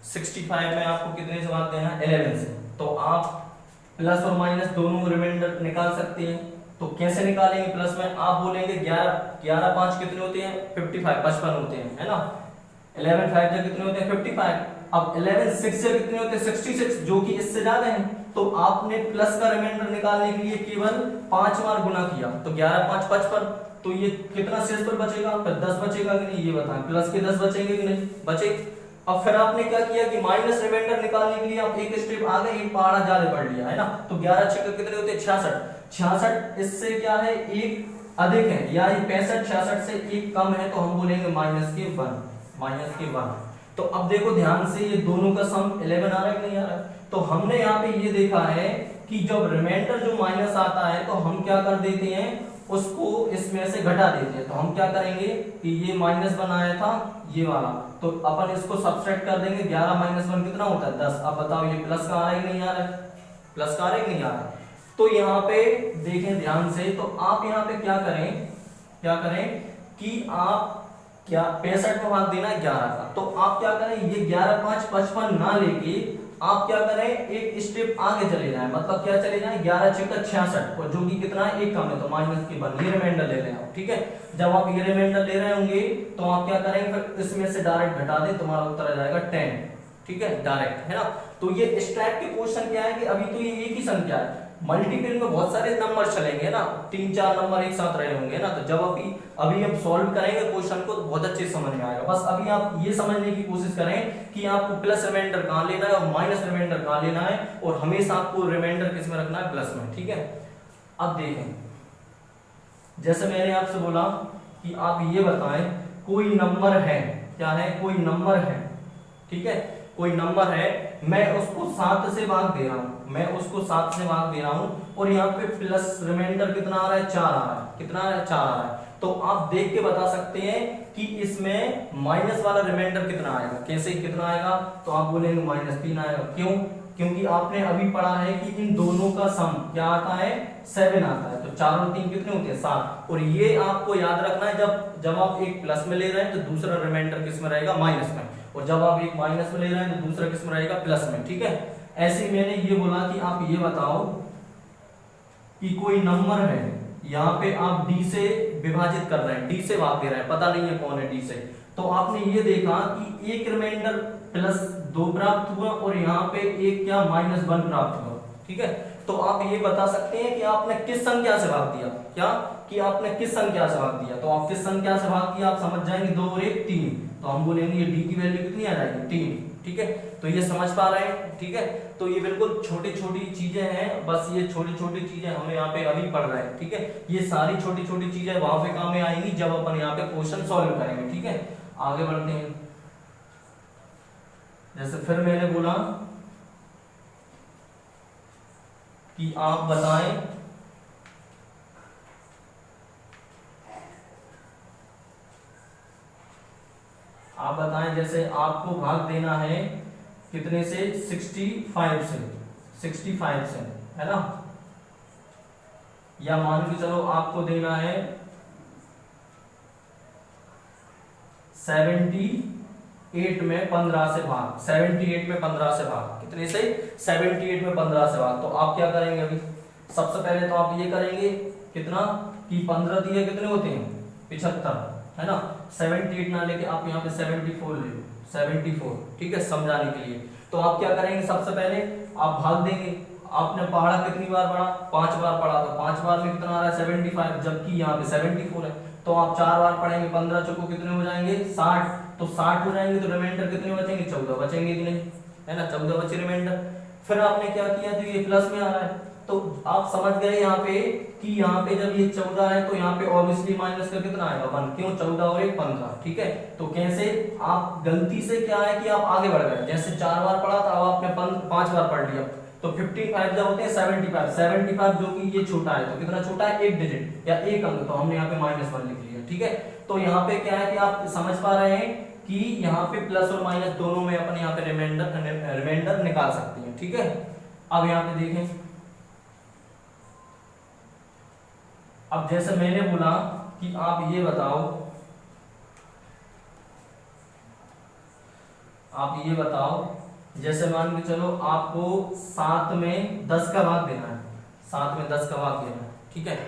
65 में आपको कितने से भाग देना है, 11 से। तो आप प्लस और माइनस दोनों रिमाइंडर निकाल सकते हैं। तो कैसे निकालेंगे, प्लस में आप बोलेंगे 11 5 कितने होते हैं, 55 होते हैं, है ना। 11 5 से कितने होते हैं, 55। अब 11 6 से कितने होते हैं, 66, जो कि इससे ज्यादा है। तो आपने प्लस का रिमाइंडर निकालने के लिए केवल 5 बार गुना किया, तो 11 5 55, तो ये कितना शेषफल बचेगा, फिर 10 बचेगा कि नहीं, ये बताएं, प्लस के 10 बचेंगे कि नहीं, बचे। अब फिर आपने क्या किया कि माइनस रिमाइंडर निकालने के लिए आप एक स्टेप आगे, एक पहाड़ा ज्यादा पढ़ लिया, है ना। तो 11 6 कितने होते हैं, 66, इससे क्या है, एक अधिक है, या 65 66 से एक कम है, तो हम बोलेंगे माइनस के 1। तो अब देखो ध्यान से, ये दोनों का सम 11 आ रहा है कि नहीं आ रहा है। तो हमने यहाँ पे ये देखा है कि जब रिमाइंडर जो माइनस आता है तो हम क्या कर देते हैं, उसको इसमें से घटा देते हैं। तो हम क्या करेंगे कि ये माइनस बनाया था ये वाला, तो अपन इसको सबट्रैक्ट कर देंगे, 11 माइनस 1 कितना होता है 10। अब बताओ ये प्लस का आ रहा है कि नहीं आ रहा है, प्लस का आ रहा है कि नहीं आ रहा है। तो यहाँ पे देखें ध्यान से, तो आप यहाँ पे क्या करें कि आप क्या 65 में भाग देना है 11 का, तो आप क्या करें, ये 11 5 55 ना लेके आप क्या करें, एक स्टेप आगे चले जाएं, मतलब क्या चले जाएं, 11 6 66, और जो कि कितना है, एक कम है, तो माइनस के 1, ये रिमाइंडर ले रहे हैं आप, ठीक है। जब आप ये रिमाइंडर ले रहे होंगे तो आप क्या करेंगे, फिर इसमें से डायरेक्ट घटा दें, तुम्हारा उत्तर आ जाएगा 10, ठीक है, डायरेक्ट, है ना। तो ये इस टाइप के क्वेश्चन क्या है कि अभी तो ये एक ही संख्या है, मल्टीपल में बहुत सारे नंबर चलेंगे ना, 3 4 नंबर एक साथ रहे होंगे ना, तो जब अभी हम सॉल्व करेंगे क्वेश्चन को तो बहुत अच्छे समझ में आएगा। बस अभी आप ये समझने की कोशिश करें कि आपको प्लस रिमाइंडर कहाँ लेना है और माइनस रिमाइंडर कहाँ लेना है, और हमेशा आपको रिमाइंडर किस में रखना है, प्लस में, ठीक है। अब देखें, जैसे मैंने आपसे बोला कि आप ये बताएं कोई नंबर है, क्या है, कोई नंबर है, ठीक है, कोई नंबर है, मैं उसको 7 से भाग दे रहा हूं, और यहाँ पे प्लस रिमाइंडर कितना आ रहा है, 4 आ रहा है, कितना आ रहा है, 4 आ रहा है। तो आप देख के बता सकते हैं कि इसमें माइनस वाला रिमाइंडर कितना आएगा, कैसे कितना आएगा, तो आप बोलेंगे -3 आएगा। क्यों, क्योंकि आपने अभी पढ़ा है कि इन दोनों का सम क्या आता है, 7 आता है, तो 4 और 3 कितने होते हैं, 7। और ये आपको याद रखना है, जब आप एक प्लस में ले रहे हैं तो दूसरा रिमाइंडर किस में रहेगा, माइनस में, और जब आप एक माइनस में ले रहे हैं तो दूसरा किस में रहेगा, प्लस में, ठीक है। ऐसे ही मैंने ये बोला कि आप ये बताओ कि कोई नंबर है, यहाँ पे आप डी से विभाजित कर रहे हैं, डी से भाग दे रहे हैं, पता नहीं है कौन है डी से, तो आपने ये देखा कि एक रिमाइंडर +2 प्राप्त हुआ और यहाँ पे एक क्या -1 प्राप्त हुआ, ठीक है। तो आप ये बता सकते हैं कि आपने किस संख्या से भाग दिया, क्या कि आपने किस संख्या से भाग दिया। तो आप किस संख्या से भाग दिया, आप समझ जाएंगे, 2 और 1 3, तो हम बोलेंगे ये डी की वैल्यू कितनी आ जाएगी, 3, ठीक है। तो ये समझ पा रहे हैं, ठीक है। तो ये बिल्कुल छोटी छोटी चीजें हैं, बस ये छोटी छोटी चीजें हम यहाँ पे अभी पढ़ रहे हैं, ठीक है। ये सारी छोटी छोटी चीजें वहां पे काम में आएंगी जब अपन यहाँ पे क्वेश्चन सॉल्व करेंगे, ठीक है। आगे बढ़ते हैं, जैसे फिर मैंने बोला कि आप बताएं आप बताएं, जैसे आपको भाग देना है कितने से, 65 से, 65 से, है ना, या मान के चलो आपको देना है 78 में 15 से भाग, 78 में 15 से भाग, कितने से, 78 में 15 से भाग। तो आप क्या करेंगे, अभी सबसे पहले तो आप ये करेंगे कितना कि 15 दिए कितने होते हैं, 75, है ना, 78 ना लेके आप यहाँ पे 74 ले लो, 74, ठीक है, समझाने के लिए। तो आप क्या करेंगे, सबसे पहले आप भाग देंगे। आपने पढ़ा कितनी बार पढ़ा, 5 बार पढ़ा, तो 5 बार में कितना आ रहा है 75, जबकि यहाँ पे 74 है। तो आप 4 बार पढ़ेंगे, 15 चौको कितने हो जाएंगे 60, तो 60 हो जाएंगे, तो रिमाइंडर कितने बचेंगे, 14 बचेंगे कि नहीं, है ना, 14 बचे रिमाइंडर। फिर आपने क्या किया, तो ये प्लस में आ रहा है, तो आप समझ गए यहाँ पे कि यहाँ पे जब ये 14 है तो यहाँ पे ऑब्वियसली माइनस का कितना आएगा 1, क्यों, 14 और 1 15, ठीक है। तो कैसे आप गलती से क्या है कि आप आगे बढ़ गए, जैसे 4 बार पढ़ा था, अब आपने 5 बार पढ़ लिया, तो 55 जब होते हैं 75 जो कि ये छोटा है, तो कितना छोटा है, 1 डिजिट या 1 अंक, तो हमने यहाँ पे -1 लिख लिया, ठीक है। तो यहाँ पे क्या है कि आप समझ पा रहे हैं कि यहाँ पे प्लस और माइनस दोनों में अपन यहाँ पे रिमाइंडर निकाल सकते हैं, ठीक है। अब यहाँ पे देखें, अब जैसे मैंने बोला कि आप ये बताओ, जैसे मान के चलो आपको 7 में 10 का भाग देना है, 7 में 10 का भाग देना है, ठीक है।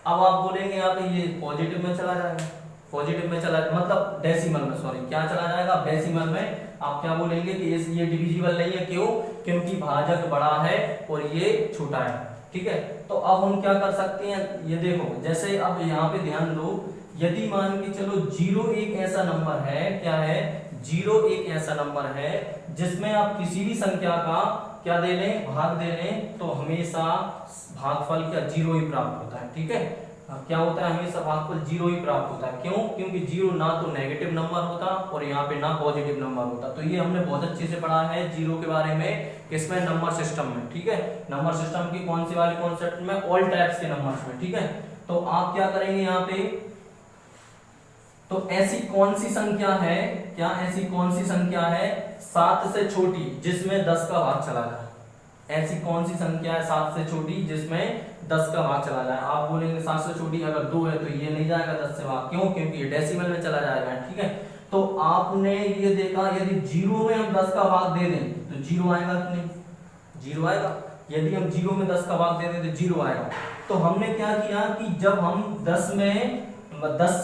अब आप बोलेंगे यहाँ पे ये पॉजिटिव में चला जाएगा, पॉजिटिव में चला मतलब डेसिमल में, सॉरी क्या चला जाएगा, डेसिमल में। आप क्या बोलेंगे कि ये डिविजिबल नहीं है, क्यों, क्योंकि भाजक बड़ा है और ये छोटा है, ठीक है। तो अब हम क्या कर सकते हैं, ये देखो, जैसे अब यहाँ पे ध्यान दो, यदि मान के चलो 0 एक ऐसा नंबर है, क्या है, 0 एक ऐसा नंबर है जिसमें आप किसी भी संख्या का क्या दे लें, भाग दे लें, तो हमेशा भागफल क्या 0 ही प्राप्त होता है, ठीक है। क्या होता है, हमेशा भागफल 0 ही प्राप्त होता है, क्यों, क्योंकि 0 ना तो नेगेटिव नंबर होता और यहाँ पे ना पॉजिटिव नंबर होता। तो ये हमने बहुत अच्छे से पढ़ा है 0 के बारे में, किसमें, नंबर सिस्टम में, ठीक है। नंबर सिस्टम की कौन सी वाली कॉन्सेप्ट में, ऑल टाइप्स के नंबर्स में, ठीक है। तो आप क्या करेंगे यहाँ पे, तो ऐसी कौन सी संख्या है, क्या ऐसी कौन सी संख्या है 7 से छोटी जिसमें 10 का भाग चला जाए, ऐसी कौन सी संख्या है 7 से छोटी जिसमें 10 का भाग चला जाए। आप बोलेंगे 7 से छोटी अगर 2 है तो ये नहीं जाएगा 10 से भाग, क्यों, क्योंकि ये डेसिमल में चला जाएगा, ठीक है। तो आपने ये देखा, यदि 0 में हम 10 का भाग दे दें तो 0 आएगा कि नहीं, 0 आएगा। यदि हम 0 में 10 का भाग दे दें तो 0 आएगा। तो हमने क्या किया कि जब हम 10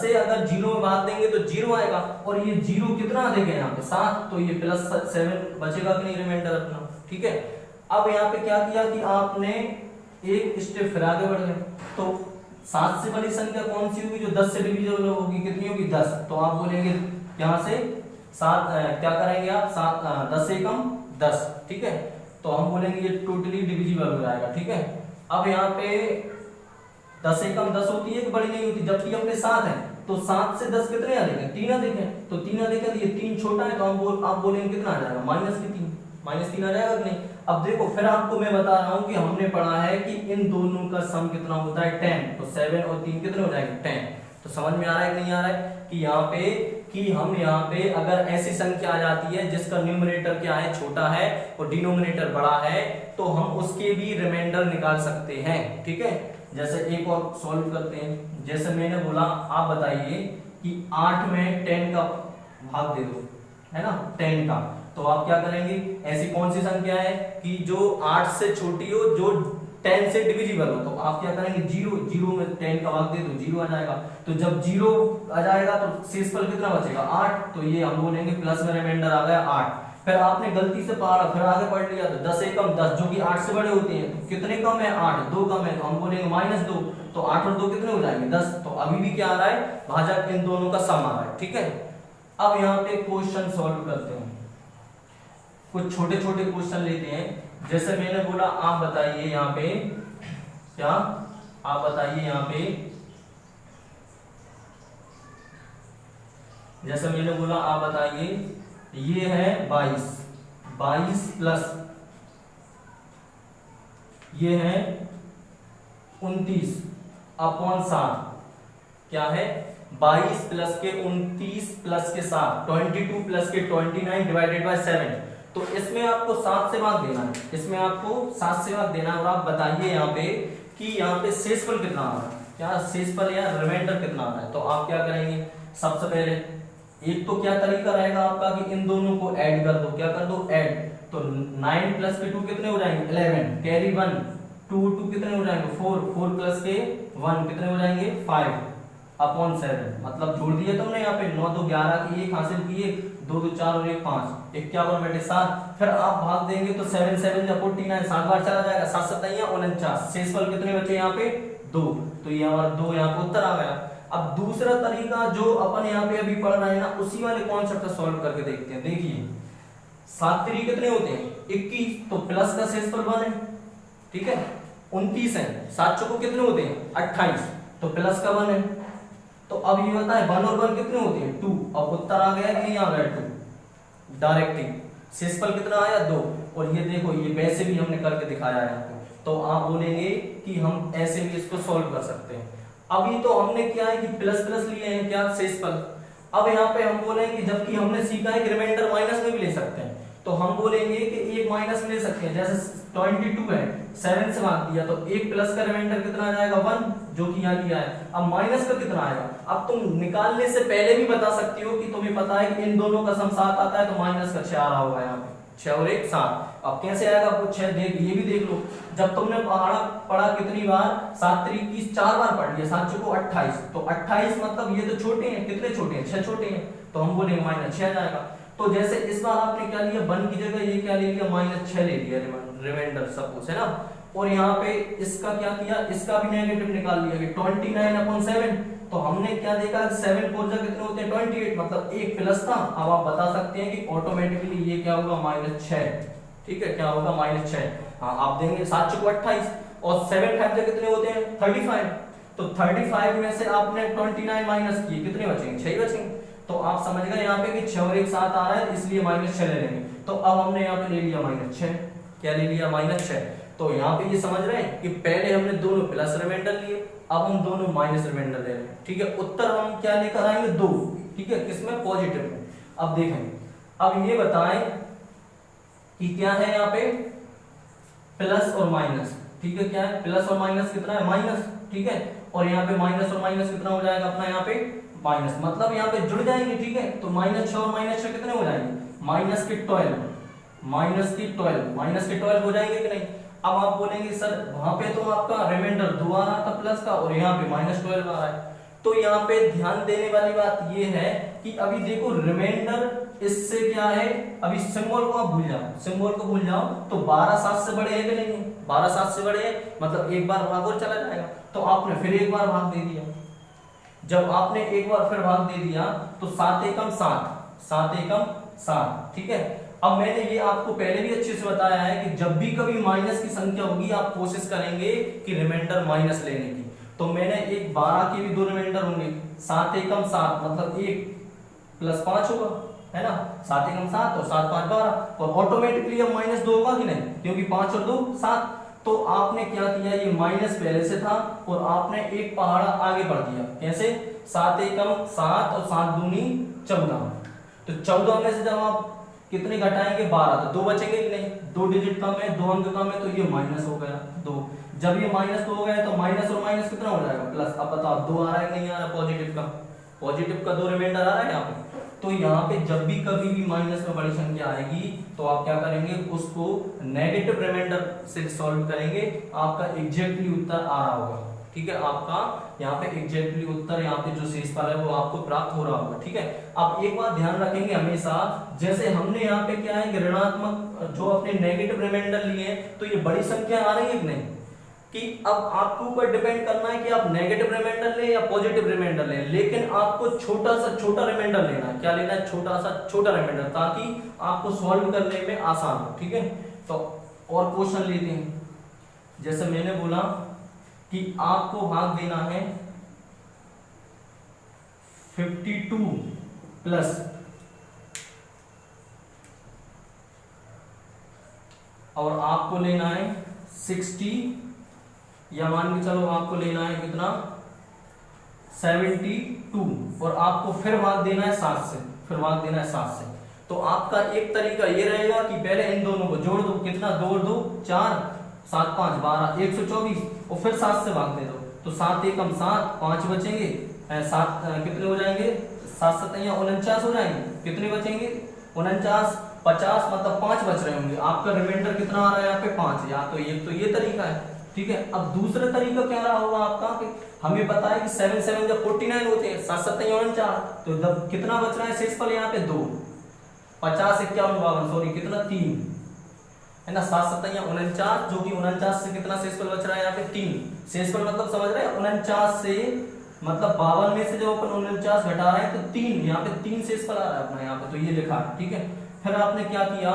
से अगर 0 में भाग देंगे तो 0 आएगा, और ये 0 कितना अधिक है यहाँ पे 7, तो ये +7 बचेगा कि नहीं रिमाइंडर अपना, ठीक है। अब यहाँ पे क्या किया कि आपने एक स्टेप फिर आगे बढ़ गए, तो 7 से बड़ी संख्या कौन सी होगी जो 10 से डिविजिबल होगी, कितनी होगी 10। तो आप बोलेंगे यहाँ से 7 क्या करेंगे आप, 10 से कम 10, ठीक है। तो हम बोलेंगे ये टोटली डिविजिबल हो जाएगा, ठीक है। अब यहाँ पे 10 से कम 10 होती है कि बड़ी नहीं होती, जबकि अपने 7 है, तो 7 से 10 कितने अधिक है, 3 अधिक है, तो 3 अधिक है, तो ये 3 छोटा है, तो हम आप बोलेंगे कितना आ जाएगा, -3 आ जाएगा कि नहीं। अब देखो, फिर आपको मैं बता रहा हूं कि हमने पढ़ा है कि इन दोनों का सम कितना होता है 10, तो 7 और 3 कितने हो जाएंगे 10। तो समझ में आ रहा है कि नहीं आ रहा है कि यहाँ पे हम यहाँ पे अगर ऐसी संख्या आ जाती है जिसका न्यूमरेटर क्या है, छोटा है, और डिनोमिनेटर बड़ा है, तो हम उसके भी रिमाइंडर निकाल सकते हैं, ठीक है। जैसे एक और सॉल्व करते हैं, जैसे मैंने बोला आप बताइए कि 8 में 10 का भाग दे दो, है ना, 10 का। तो आप क्या करेंगे, ऐसी कौन सी संख्या है कि जो 8 से छोटी हो, जो 10 से डिविजिबल हो, तो आप क्या करेंगे 0 में 10 का भाग दे दो, 0 आ जाएगा। तो जब 0 आ जाएगा तो शेषफल कितना बचेगा 8, तो ये हम बोलेंगे प्लस में रिमाइंडर आ गया 8। फिर आपने गलती से पढ़ा, फिर आगे पढ़ लिया, तो 10 से कम 10 जो कि 8 से बड़े होते हैं, तो कितने कम है 8, 2 कम है, तो हम बोलेंगे -2, तो 8 और 2 कितने हो जाएंगे 10। तो अभी भी क्या आ रहा है, भाजक इन दोनों का सम आ रहा है, ठीक है। अब यहाँ पे क्वेश्चन सॉल्व करते हैं, कुछ छोटे छोटे क्वेश्चन लेते हैं। जैसे मैंने बोला आप बताइए यहाँ पे क्या, आप बताइए यहाँ पे, जैसे मैंने बोला आप बताइए, ये है 22 प्लस ये है 29/7 क्या है 22 प्लस के 29 प्लस के 7, 22 प्लस के 29 डिवाइडेड बाय 7। तो इसमें आपको 7 से भाग देना है, इसमें आपको 7 से भाग देना है। और आप बताइए यहाँ पे कि यहाँ पे शेषफल कितना आ रहा है, क्या शेषफल या रिमाइंडर कितना आ रहा है। तो आप क्या करेंगे, सबसे पहले एक तो क्या तरीका रहेगा आपका कि इन दोनों को ऐड कर दो, क्या कर दो, ऐड। तो 9 प्लस के 2 कितने हो जाएंगे, 11, कैरी 1, 2 2 कितने हो जाएंगे, 4, 4 प्लस के 1 कितने हो जाएंगे, 5 अपॉन 7। मतलब जोड़ दिए तुमने यहाँ पे 9 2 11 की 1 हासिल किए, 2 2 4 और 1 5, 51 बटे 7। फिर आप भाग देंगे तो 7 7 या 49, 7 बार चला जाएगा, 7 7 या 49। शेषफल कितने बचे यहाँ पे, 2। तो ये हमारा 2 यहाँ पे उत्तर आ गया। अब दूसरा तरीका जो अपन यहाँ पे अभी पढ़ रहे हैं ना, उसी वाले कॉन्सेप्ट को सॉल्व करके देखते हैं। देखिए 7 3 कितने होते हैं, 21, तो प्लस का शेषफल 1 है, ठीक है। 29 है, 7 चौको कितने होते हैं, 28, तो प्लस का 1 है। तो अब ये बताएं 1 और 1 कितने होते हैं, 2। अब उत्तर आ गया कि नहीं आ गया, 2 डायरेक्ट ही। शेषफल कितना आया, 2। और ये देखो ये वैसे भी हमने करके दिखाया है आपको, तो आप बोलेंगे कि हम ऐसे भी इसको सॉल्व कर सकते हैं। अभी तो हमने क्या है कि प्लस प्लस लिए हैं, क्या, शेषफल। अब यहाँ पे हम बोलेंगे कि जबकि हमने सीखा है कि रिमाइंडर माइनस में भी ले सकते हैं, तो हम बोलेंगे कि एक माइनस में ले सकते हैं। जैसे 22 है, 7 से भाग दिया तो एक प्लस का रिमाइंडर कितना आ जाएगा, 1, जो कि यहाँ लिया है। अब माइनस का कितना आएगा, अब तुम निकालने से पहले भी बता सकती हो कि तुम्हें पता है कि इन दोनों का सम 7 आता है, तो माइनस का 6 आ रहा होगा यहाँ पे, 6 और 1 7। अब कैसे आएगा आपको 6, देख ये भी देख लो। जब तुमने पढ़ा कितनी बार, 7 3 की 4 बार पढ़ लिया, 7 चौको 28, तो 28 मतलब ये तो छोटे हैं, कितने छोटे हैं, 6 छोटे हैं, तो हम बोलेंगे माइनस 6 जाएगा। तो जैसे इस बार आपने क्या लिया, 1 की जगह ये क्या ले लिया, माइनस 6 ले लिया रिमाइंडर सपोज, है ना। और यहाँ पे इसका क्या किया, इसका भी नेगेटिव निकाल लिया कि 29/7। तो हमने क्या देखा, 7 4 जा कितने होते हैं, 28, मतलब एक प्लस था। अब आप बता सकते हैं कि ऑटोमेटिकली ये क्या होगा, -6, ठीक है, क्या होगा, -6। हाँ आप देंगे 7 चौको 28, और 7 5 जा कितने होते हैं, 35। तो 35 में से आपने 29 माइनस किए, कितने बचेंगे, 6 ही बचेंगे। तो आप समझ गए यहाँ पे कि 6 और 1 7 आ रहा है, इसलिए -6 ले लेंगे। तो अब हमने यहाँ पे ले लिया -6, क्या ले लिया, -6। तो यहाँ पे ये समझ रहे हैं कि पहले हमने दोनों प्लस रिमाइंडर लिए, अब हम दोनों माइनस रिमाइंडर ले रहे हैं, ठीक है। उत्तर हम क्या लेकर आएंगे, 2, ठीक है, किसमें, पॉजिटिव में। अब देखेंगे, अब ये बताएं कि क्या है यहाँ पे, प्लस और माइनस, ठीक है, क्या है, प्लस और माइनस कितना है, माइनस, ठीक है। और यहाँ पे माइनस और माइनस कितना हो जाएगा अपना, यहाँ पे माइनस, मतलब यहाँ पे जुड़ जाएंगे, ठीक है। तो -6 और -6 कितने हो जाएंगे, -12, -12 हो जाएंगे कि नहीं। अब आप बोलेंगे सर वहां पे तो आपका रिमाइंडर 2 आ रहा था प्लस का, और यहाँ पे -12 आ रहा है। तो यहाँ पे ध्यान देने वाली बात ये है कि अभी देखो रिमाइंडर इससे क्या है, अभी सिंबल को आप भूल जाओ, सिंबल को भूल जाओ, तो 12 7 से बड़े है कि नहीं, 12 7 से बड़े है, मतलब एक बार भाग और चला जाएगा। तो आपने फिर एक बार भाग दे दिया, जब आपने एक बार फिर भाग दे दिया तो 7 एकम 7, 7 एकम 7, ठीक है। अब मैंने ये आपको पहले भी अच्छे से बताया है कि जब भी कभी माइनस की संख्या होगी आप कोशिश करेंगे कि रिमाइंडर माइनस लेने की। तो मैंने एक 12 के भी 2 रिमाइंडर होंगे, 7 एकम 7 मतलब 1 + 5 होगा, है ना, 7 एकम 7 और 7 5 12, और ऑटोमेटिकली अब -2 होगा कि नहीं, क्योंकि 5 और 2 7। तो आपने क्या किया, ये माइनस पहले से था और आपने एक पहाड़ा आगे बढ़ दिया, कैसे, 7 एकम 7 और 7 दूनी 14। तो 14 में से जब आप कितने घटाएंगे, 12, तो 2 बचेंगे कि नहीं, 2 डिजिट कम है, 2 अंक कम है, तो ये माइनस हो गया 2। जब ये -2 हो गया तो माइनस और माइनस कितना हो जाएगा, प्लस। अब बताओ 2 आ रहा है कि नहीं आ रहा, पॉजिटिव का 2 रिमाइंडर आ रहा है यहाँ पे। तो यहाँ पे जब भी कभी भी माइनस में बड़ी संख्या आएगी तो आप क्या करेंगे, उसको नेगेटिव रिमाइंडर से सॉल्व करेंगे, आपका एग्जैक्टली उत्तर आ रहा होगा, ठीक है। आपका यहाँ पे एग्जैक्टली उत्तर, यहाँ पे जो शेषफल है वो आपको प्राप्त हो रहा होगा, ठीक है। अब एक बात ध्यान रखेंगे हमेशा, जैसे हमने यहाँ पे क्या है कि ऋणात्मक जो अपने नेगेटिव रिमाइंडर लिए हैं, तो ये बड़ी संख्या आ रही है कि नहीं, कि अब आपके ऊपर डिपेंड करना है कि आप नेगेटिव रिमाइंडर लें या पॉजिटिव रिमाइंडर लें, लेकिन आपको छोटा सा छोटा रिमाइंडर लेना है। क्या लेना है, छोटा सा छोटा रिमाइंडर, ताकि आपको सॉल्व करने में आसान हो, ठीक है। तो और क्वेश्चन लेते हैं, जैसे मैंने बोला कि आपको भाग देना है 52 प्लस और आपको लेना है 60, या मान के चलो आपको लेना है कितना, 72 और आपको फिर भाग देना है 7 से, फिर भाग देना है 7 से। तो आपका एक तरीका ये रहेगा कि पहले इन दोनों को जोड़ दो, कितना 2 और 2 4, 7 5 12 124 और फिर 7 से भाग दे दो। तो 7 एकम 7, 5 बचेंगे, 7 कितने हो जाएंगे, 7 7 49 हो जाएंगे। कितने बचेंगे 49, 50 मतलब 5 बच रहे होंगे। आपका रिमाइंडर कितना आ रहा है यहाँ पे 5। या तो ये तरीका है, ठीक है। अब दूसरा तरीका क्या रहा होगा आपका कि हमें पता है कि 7 7 जब 49 होते हैं, 7 7 49, तो जब कितना बच रहा है शेषफल यहाँ पे 2, 50 51 52 सॉरी कितना 3 है ना, 7 7 49 जो कि 49 से कितना शेषफल बच रहा है यहाँ पे 3। शेषफल मतलब समझ रहे हैं 49 से मतलब 52 में से जब अपन 49 घटा रहे हैं तो 3, यहाँ पे 3 शेषफल आ रहा है अपना यहाँ पे, तो ये लिखा है, ठीक है। फिर आपने क्या किया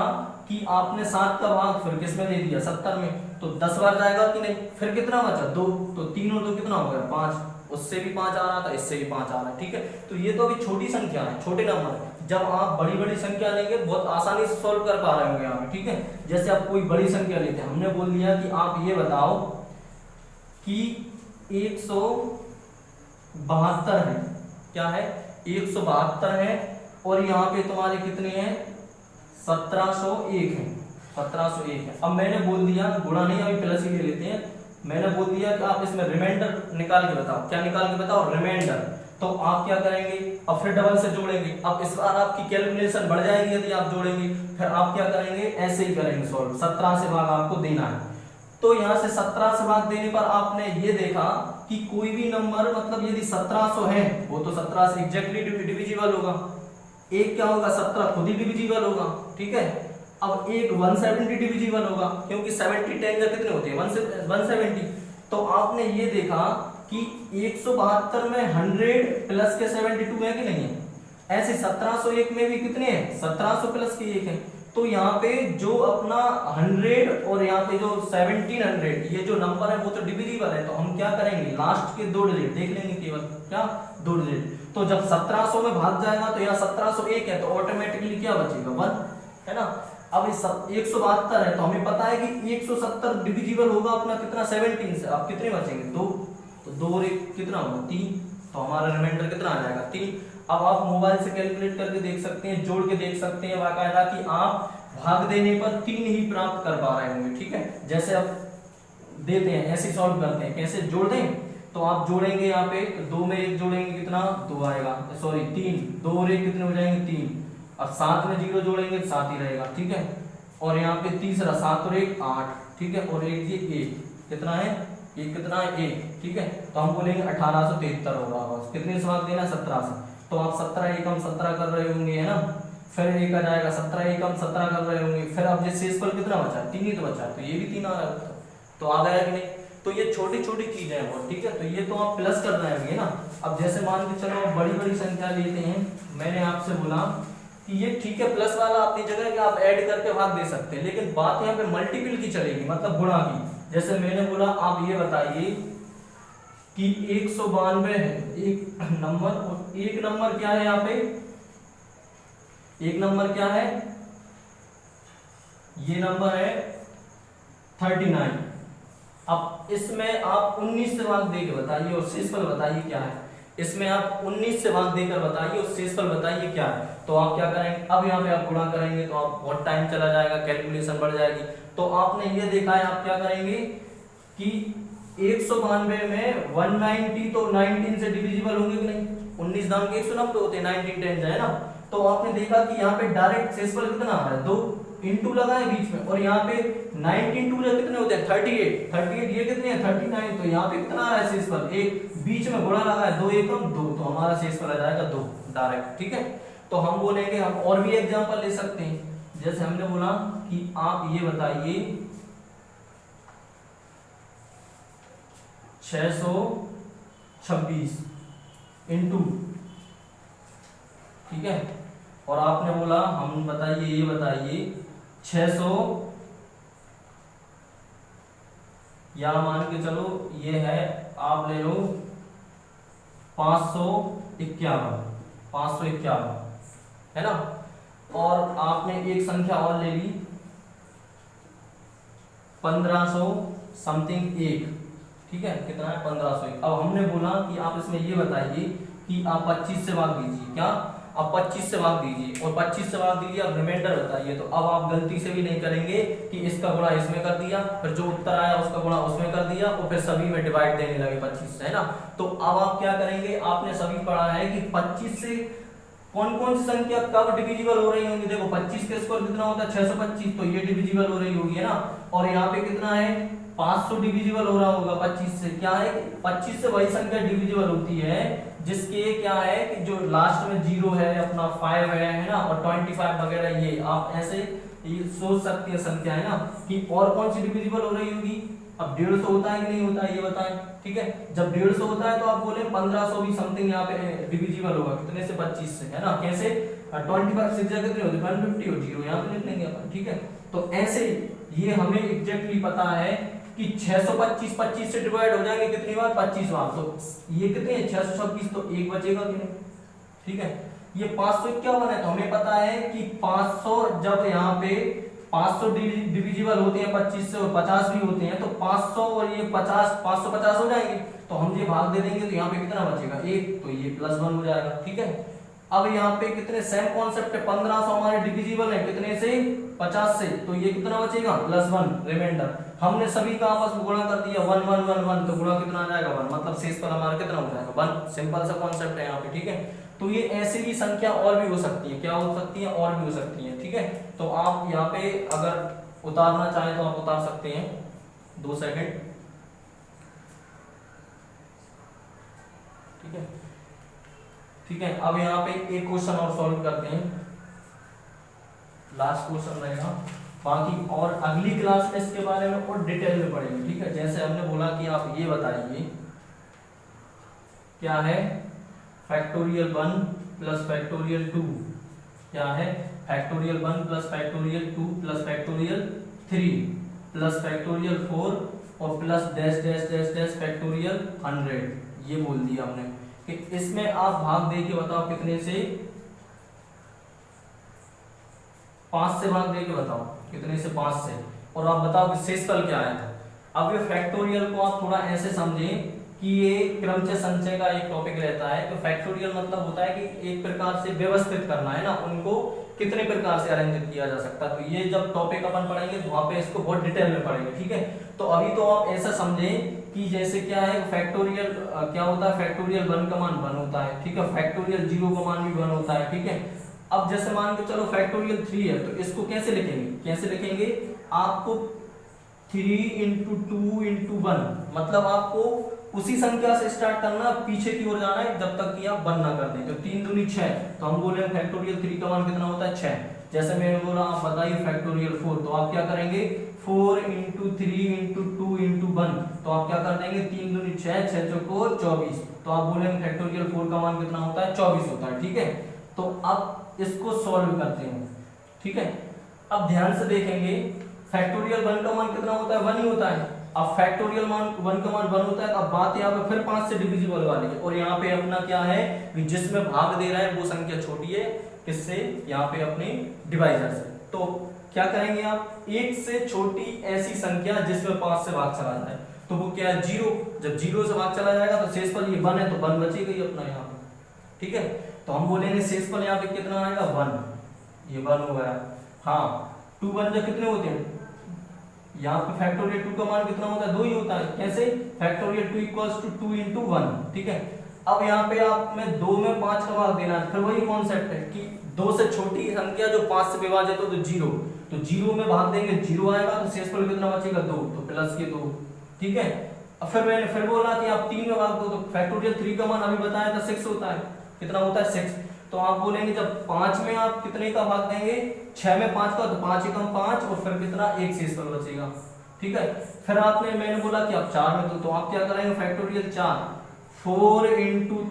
कि आपने 7 का भाग फिर किस में दे दिया 70 में, तो 10 बार जाएगा कि नहीं। फिर कितना बचा 2, तो 3 और 2 कितना हो गया 5, उससे भी 5 आ रहा था, इससे भी 5 आ रहा है, ठीक है। तो ये तो अभी छोटी संख्या है, छोटे नंबर है। जब आप बड़ी बड़ी संख्या लेंगे बहुत आसानी से सॉल्व कर पा रहे होंगे यहाँ पे, ठीक है। जैसे आप कोई बड़ी संख्या लेते हैं, हमने बोल दिया कि आप ये बताओ कि 172 है, क्या है 172 है और यहाँ पे तुम्हारे कितने हैं 1701 है, 1701 है। अब मैंने बोल दिया गुणा नहीं, अभी प्लस ही ले लेते हैं। मैंने बोल दिया कि आप इसमें रिमाइंडर निकाल के बताओ, क्या निकाल के बताओ रिमाइंडर। तो आप क्या करेंगे, अब फिर डबल से जोड़ेंगे। अब इस बार आपकी कैलकुलेशन बढ़ जाएगी यदि आप जोड़ेंगे। फिर आप क्या करेंगे, ऐसे ही करेंगे सॉल्व, 17 से भाग आपको देना है। तो यहाँ से 17 से भाग देने पर आपने ये देखा कि कोई भी नंबर मतलब यदि 1700 है वो तो 17 से एग्जैक्टली डिविजिबल होगा। एक क्या होगा 17 खुद ही डिविजिबल होगा, ठीक है। अब एक 170 डिविजिबल होगा क्योंकि 70 10 का कितने होते हैं 170। तो आपने ये देखा कि 172 में 100 प्लस के 72 है कि नहीं है। ऐसे 1701 में भी कितने हैं 1700 प्लस के 1 है। तो यहाँ पे जो अपना 100 और यहाँ पे जो 1700 ये जो नंबर है वो तो डिविजिबल है। तो हम क्या करेंगे लास्ट के 2 डिजिट देख लेंगे, केवल क्या 2 डिजिट। तो जब 1700 में भाग जाएगा तो यहाँ 1701 है तो ऑटोमेटिकली क्या बचेगा 1 है ना। अब 172 है तो हमें पता है कि 170 डिविजिबल होगा अपना कितना 17 से। अब कितने बचेंगे 2, तो 2 और 1 कितना होगा 3, तो हमारा रिमाइंडर कितना आ जाएगा 3। अब आप मोबाइल से कैलकुलेट करके देख सकते हैं, जोड़ के देख सकते हैं बाकायदा कि आप भाग देने पर 3 ही प्राप्त कर पा रहे होंगे, ठीक है। जैसे आप देते हैं ऐसे सॉल्व करते हैं, कैसे जोड़ दें तो आप जोड़ेंगे यहाँ पे 2 में 1 जोड़ेंगे कितना 2 आएगा, सॉरी 3, 2 और 1 कितने हो जाएंगे 3। अब 7 में 0 जोड़ेंगे 7 ही रहेगा, ठीक है। और यहाँ पे तीसरा 7 और 1 8, ठीक है। और एक ये 1 कितना है, ये कितना है 1, ठीक है। तो हम बोलेंगे 1873 होगा बस। कितने से भाग देना 17 से। तो आप 17 एकम 17 कर रहे होंगे है ना। फिर एक आ जाएगा 17 एकम 17 कर रहे होंगे। फिर अब जिस शेषफल कितना बचा है 3 ही तो बचा है, तो ये भी 3 आ रहा है, तो आ गया कि नहीं। तो ये छोटी छोटी चीजें हैं बहुत, ठीक है। तो ये तो आप प्लस कर रहे होंगे ना। अब जैसे मान के चलो आप बड़ी बड़ी संख्या लेते हैं, मैंने आपसे बोला कि ये ठीक है प्लस वाला अपनी जगह कि आप ऐड करके भाग दे सकते हैं, लेकिन बात यहाँ पे मल्टीपल की चलेगी, मतलब गुणा की। जैसे मैंने बोला आप ये बताइए कि 192 है एक नंबर, और एक नंबर क्या है यहाँ पे, एक नंबर क्या है, ये नंबर है 39। अब इसमें आप 19 से भाग देकर बताइए और शेषफल बताइए क्या है। इसमें आप 19 से भाग देकर बताइए और शेषफल बताइए क्या है। तो आप क्या करेंगे, अब यहाँ पे आप गुणा करेंगे तो आप बहुत टाइम चला जाएगा, कैलकुलेशन बढ़ जाएगी। तो आपने ये देखा है, आप क्या करेंगे कि 192 में 190 तो 19 से डिविजिबल होंगे कि नहीं। 19 दाम के 190 होते हैं, 19 10 जाए ना। तो आपने देखा कि यहाँ पे डायरेक्ट शेषफल कितना आ रहा है 2, इंटू लगा है बीच में, और यहाँ पे 19 2 कितने होते हैं 38, ये कितने हैं 39। तो यहाँ पे कितना आ रहा है शेषफल 1, बीच में गुणा लगा है 2 एकम 2, तो हमारा शेषफल आ जाएगा 2 डायरेक्ट, ठीक है। तो हम बोलेंगे, हम और भी एग्जांपल ले सकते हैं। जैसे हमने बोला कि आप ये बताइए 626 इंटू, ठीक है। और आपने बोला हम बताइए ये बताइए 600, या मान के चलो ये है, आप ले लो 551 है ना। और आपने एक संख्या और ले ली 1500 समथिंग 1, ठीक है, कितना है 1501। अब हमने बोला कि आप इसमें ये बताइए कि आप 25 से भाग दीजिए, क्या आप 25 से भाग दीजिए, और 25 से भाग दीजिए, अब रिमाइंडर बताइए। तो अब आप गलती से भी नहीं करेंगे कि इसका गुणा इसमें कर दिया, फिर जो उत्तर आया उसका गुणा उसमें कर दिया, और फिर सभी में डिवाइड देने लगे 25 से, है ना। तो अब आप क्या करेंगे, आपने सभी पढ़ा है कि 25 से कौन कौन सी संख्या कब डिविजिबल हो रही होंगी। देखो 25 का स्क्वायर कितना होता है 625, तो ये डिविजिबल हो रही होगी, है ना। और यहाँ पे कितना है 500 डिविजिबल हो रहा होगा 25 से। क्या है 25 से वही संख्या डिविजिबल होती है जिसके क्या है कि जो लास्ट में 0 है, अपना 5 है ना, और 25 वगैरह। ये आप ऐसे ये सोच सकते हैं संख्या, है ना, कि और कौन सी डिविजिबल हो रही होगी। अब 150 होता है कि नहीं होता है ये बताएं, ठीक है। जब 150 होता है तो आप बोले 1500 भी समथिंग यहाँ पे डिविजिबल होगा, कितने से 25 से, है ना। कैसे 25 से कितने होते 150 और 0 यहाँ पे लिख लेंगे अपन, ठीक है। तो ऐसे ये हमें एग्जैक्टली पता है कि 625 25 से डिवाइड हो जाएंगे कितनी बार 25 बार, तो ये कितने हैं 626, तो एक बचेगा कि नहीं, ठीक है। ये 551 है, तो हमें पता है कि 500 जब यहाँ पे 500 डिविजिबल होते हैं 25 से और 50 भी होते हैं, तो 500 और ये 50 550 हो जाएंगे। तो हम ये भाग दे देंगे तो यहाँ पे कितना बचेगा 1, तो ये +1 हो जाएगा, ठीक है। अब यहाँ पे कितने सेम कॉन्सेप्ट है, 1500 हमारे डिविजिबल है कितने से 50 से, तो ये कितना बचेगा +1 रिमाइंडर। हमने सभी का आपस में गुणा कर दिया 1 1 1 1, तो गुणा कितना आ जाएगा 1, मतलब शेष पर हमारा कितना हो जाएगा 1। सिंपल सा कॉन्सेप्ट है यहाँ पे, ठीक है। तो ये ऐसी भी संख्या और भी हो सकती है, क्या हो सकती है और भी हो सकती है, ठीक है। तो आप यहाँ पे अगर उतारना चाहें तो आप उतार सकते हैं, 2 सेकंड, ठीक है, ठीक है। अब यहाँ पे एक क्वेश्चन और सॉल्व करते हैं, लास्ट क्वेश्चन रहेगा, बाकी और अगली क्लास में इसके बारे में और डिटेल में पढ़ेंगे, ठीक है। जैसे हमने बोला कि आप ये बताइए क्या है फैक्टोरियल 1 प्लस फैक्टोरियल 2, क्या है factorial 1 plus factorial 2 plus factorial 3 plus factorial 4 और plus dash dash dash dash factorial 100। ये बोल दिया हमने कि इसमें आप भाग दे के बताओ कितने से, 5 से भाग दे के बताओ कितने से 5 से, और आप बताओ कि शेषफल क्या आया था। अब ये फैक्टोरियल को आप थोड़ा ऐसे समझें कि ये क्रमचय संचय का एक टॉपिक रहता है। तो फैक्टोरियल मतलब होता है कि एक प्रकार से व्यवस्थित करना, है ना, उनको कितने प्रकार से अरेंज किया जा सकता है। तो ये जब टॉपिक अपन पढ़ेंगे तो वहां पे इसको बहुत डिटेल में पढ़ेंगे, ठीक है। तो अभी तो आप ऐसा समझें कि जैसे क्या है फैक्टोरियल क्या होता है, फैक्टोरियल 1 का मान 1 होता है, ठीक है, फैक्टोरियल 0 का मान भी 1 होता है, ठीक है। अब जैसे मान के चलो फैक्टोरियल 3 है, तो इसको कैसे लिखेंगे, कैसे लिखेंगे, आपको 3 × 2 × 1, मतलब आपको उसी संख्या से स्टार्ट करना, पीछे की ओर जाना है जब तक कि आप 1 ना कर दें। तो 3 दूनी 6, तो हम बोले फैक्टोरियल 3 का मान कितना होता है 6। जैसे मैंने बोला आप बताइए फैक्टोरियल 4, तो आप क्या करेंगे 4 × 3 × 2 × 1, तो आप क्या कर देंगे 3 दूनी 6 6 चौको 24, तो आप बोले फैक्टोरियल 4 का मान कितना होता है 24 होता है, ठीक है। तो अब इसको सॉल्व करते हैं, ठीक है। अब ध्यान से देखेंगे फैक्टोरियल 1 का मान कितना होता है 1 ही होता है। अब फैक्टोरियल मान 1 का मान 1 होता है, अब बात यहाँ पे फिर 5 से डिविजिबल वाली है, और यहाँ पे अपना क्या है जिसमें भाग दे रहा है वो संख्या छोटी है, किससे, यहाँ पे अपने डिवाइजर से। तो क्या करेंगे आप, एक से छोटी ऐसी संख्या जिसमें 5 से भाग चला जाए, तो वो क्या है 0। जब 0 से भाग चला जाएगा तो शेषफल ये 1 है, तो 1 बचेगा ही अपना यहाँ पे, ठीक है। तो हम बोलेंगे शेषफल यहाँ पे कितना आएगा 1, ये 1 हो गया। हाँ 2 1 जो कितने होते हैं, यहाँ पे फैक्टोरियल 2 का मान कितना होता है 2 ही होता है। कैसे, फैक्टोरियल 2 = 2 × 1, ठीक है। अब यहाँ पे आप में 2 में 5 का भाग देना है, फिर वही कॉन्सेप्ट है कि 2 से छोटी संख्या जो 5 से विभाजित हो तो 0, तो 0 में भाग देंगे 0 आएगा, तो शेषफल कितना बचेगा 2, तो प्लस के 2, ठीक है। अब फिर मैंने फिर बोला कि आप 3 में भाग दो, तो फैक्टोरियल 3 का मान अभी बताया था 6 होता है, कितना होता है 6। तो आप बोलेंगे जब 5 में आप कितने का भाग देंगे 6 में 5 का, तो 5 × 5 और फिर कितना 1 शेषफल बचेगा, ठीक है। फिर आपने मैंने बोला कि आप 4 में, तो आप क्या करेंगे फैक्टोरियल 4 4 ×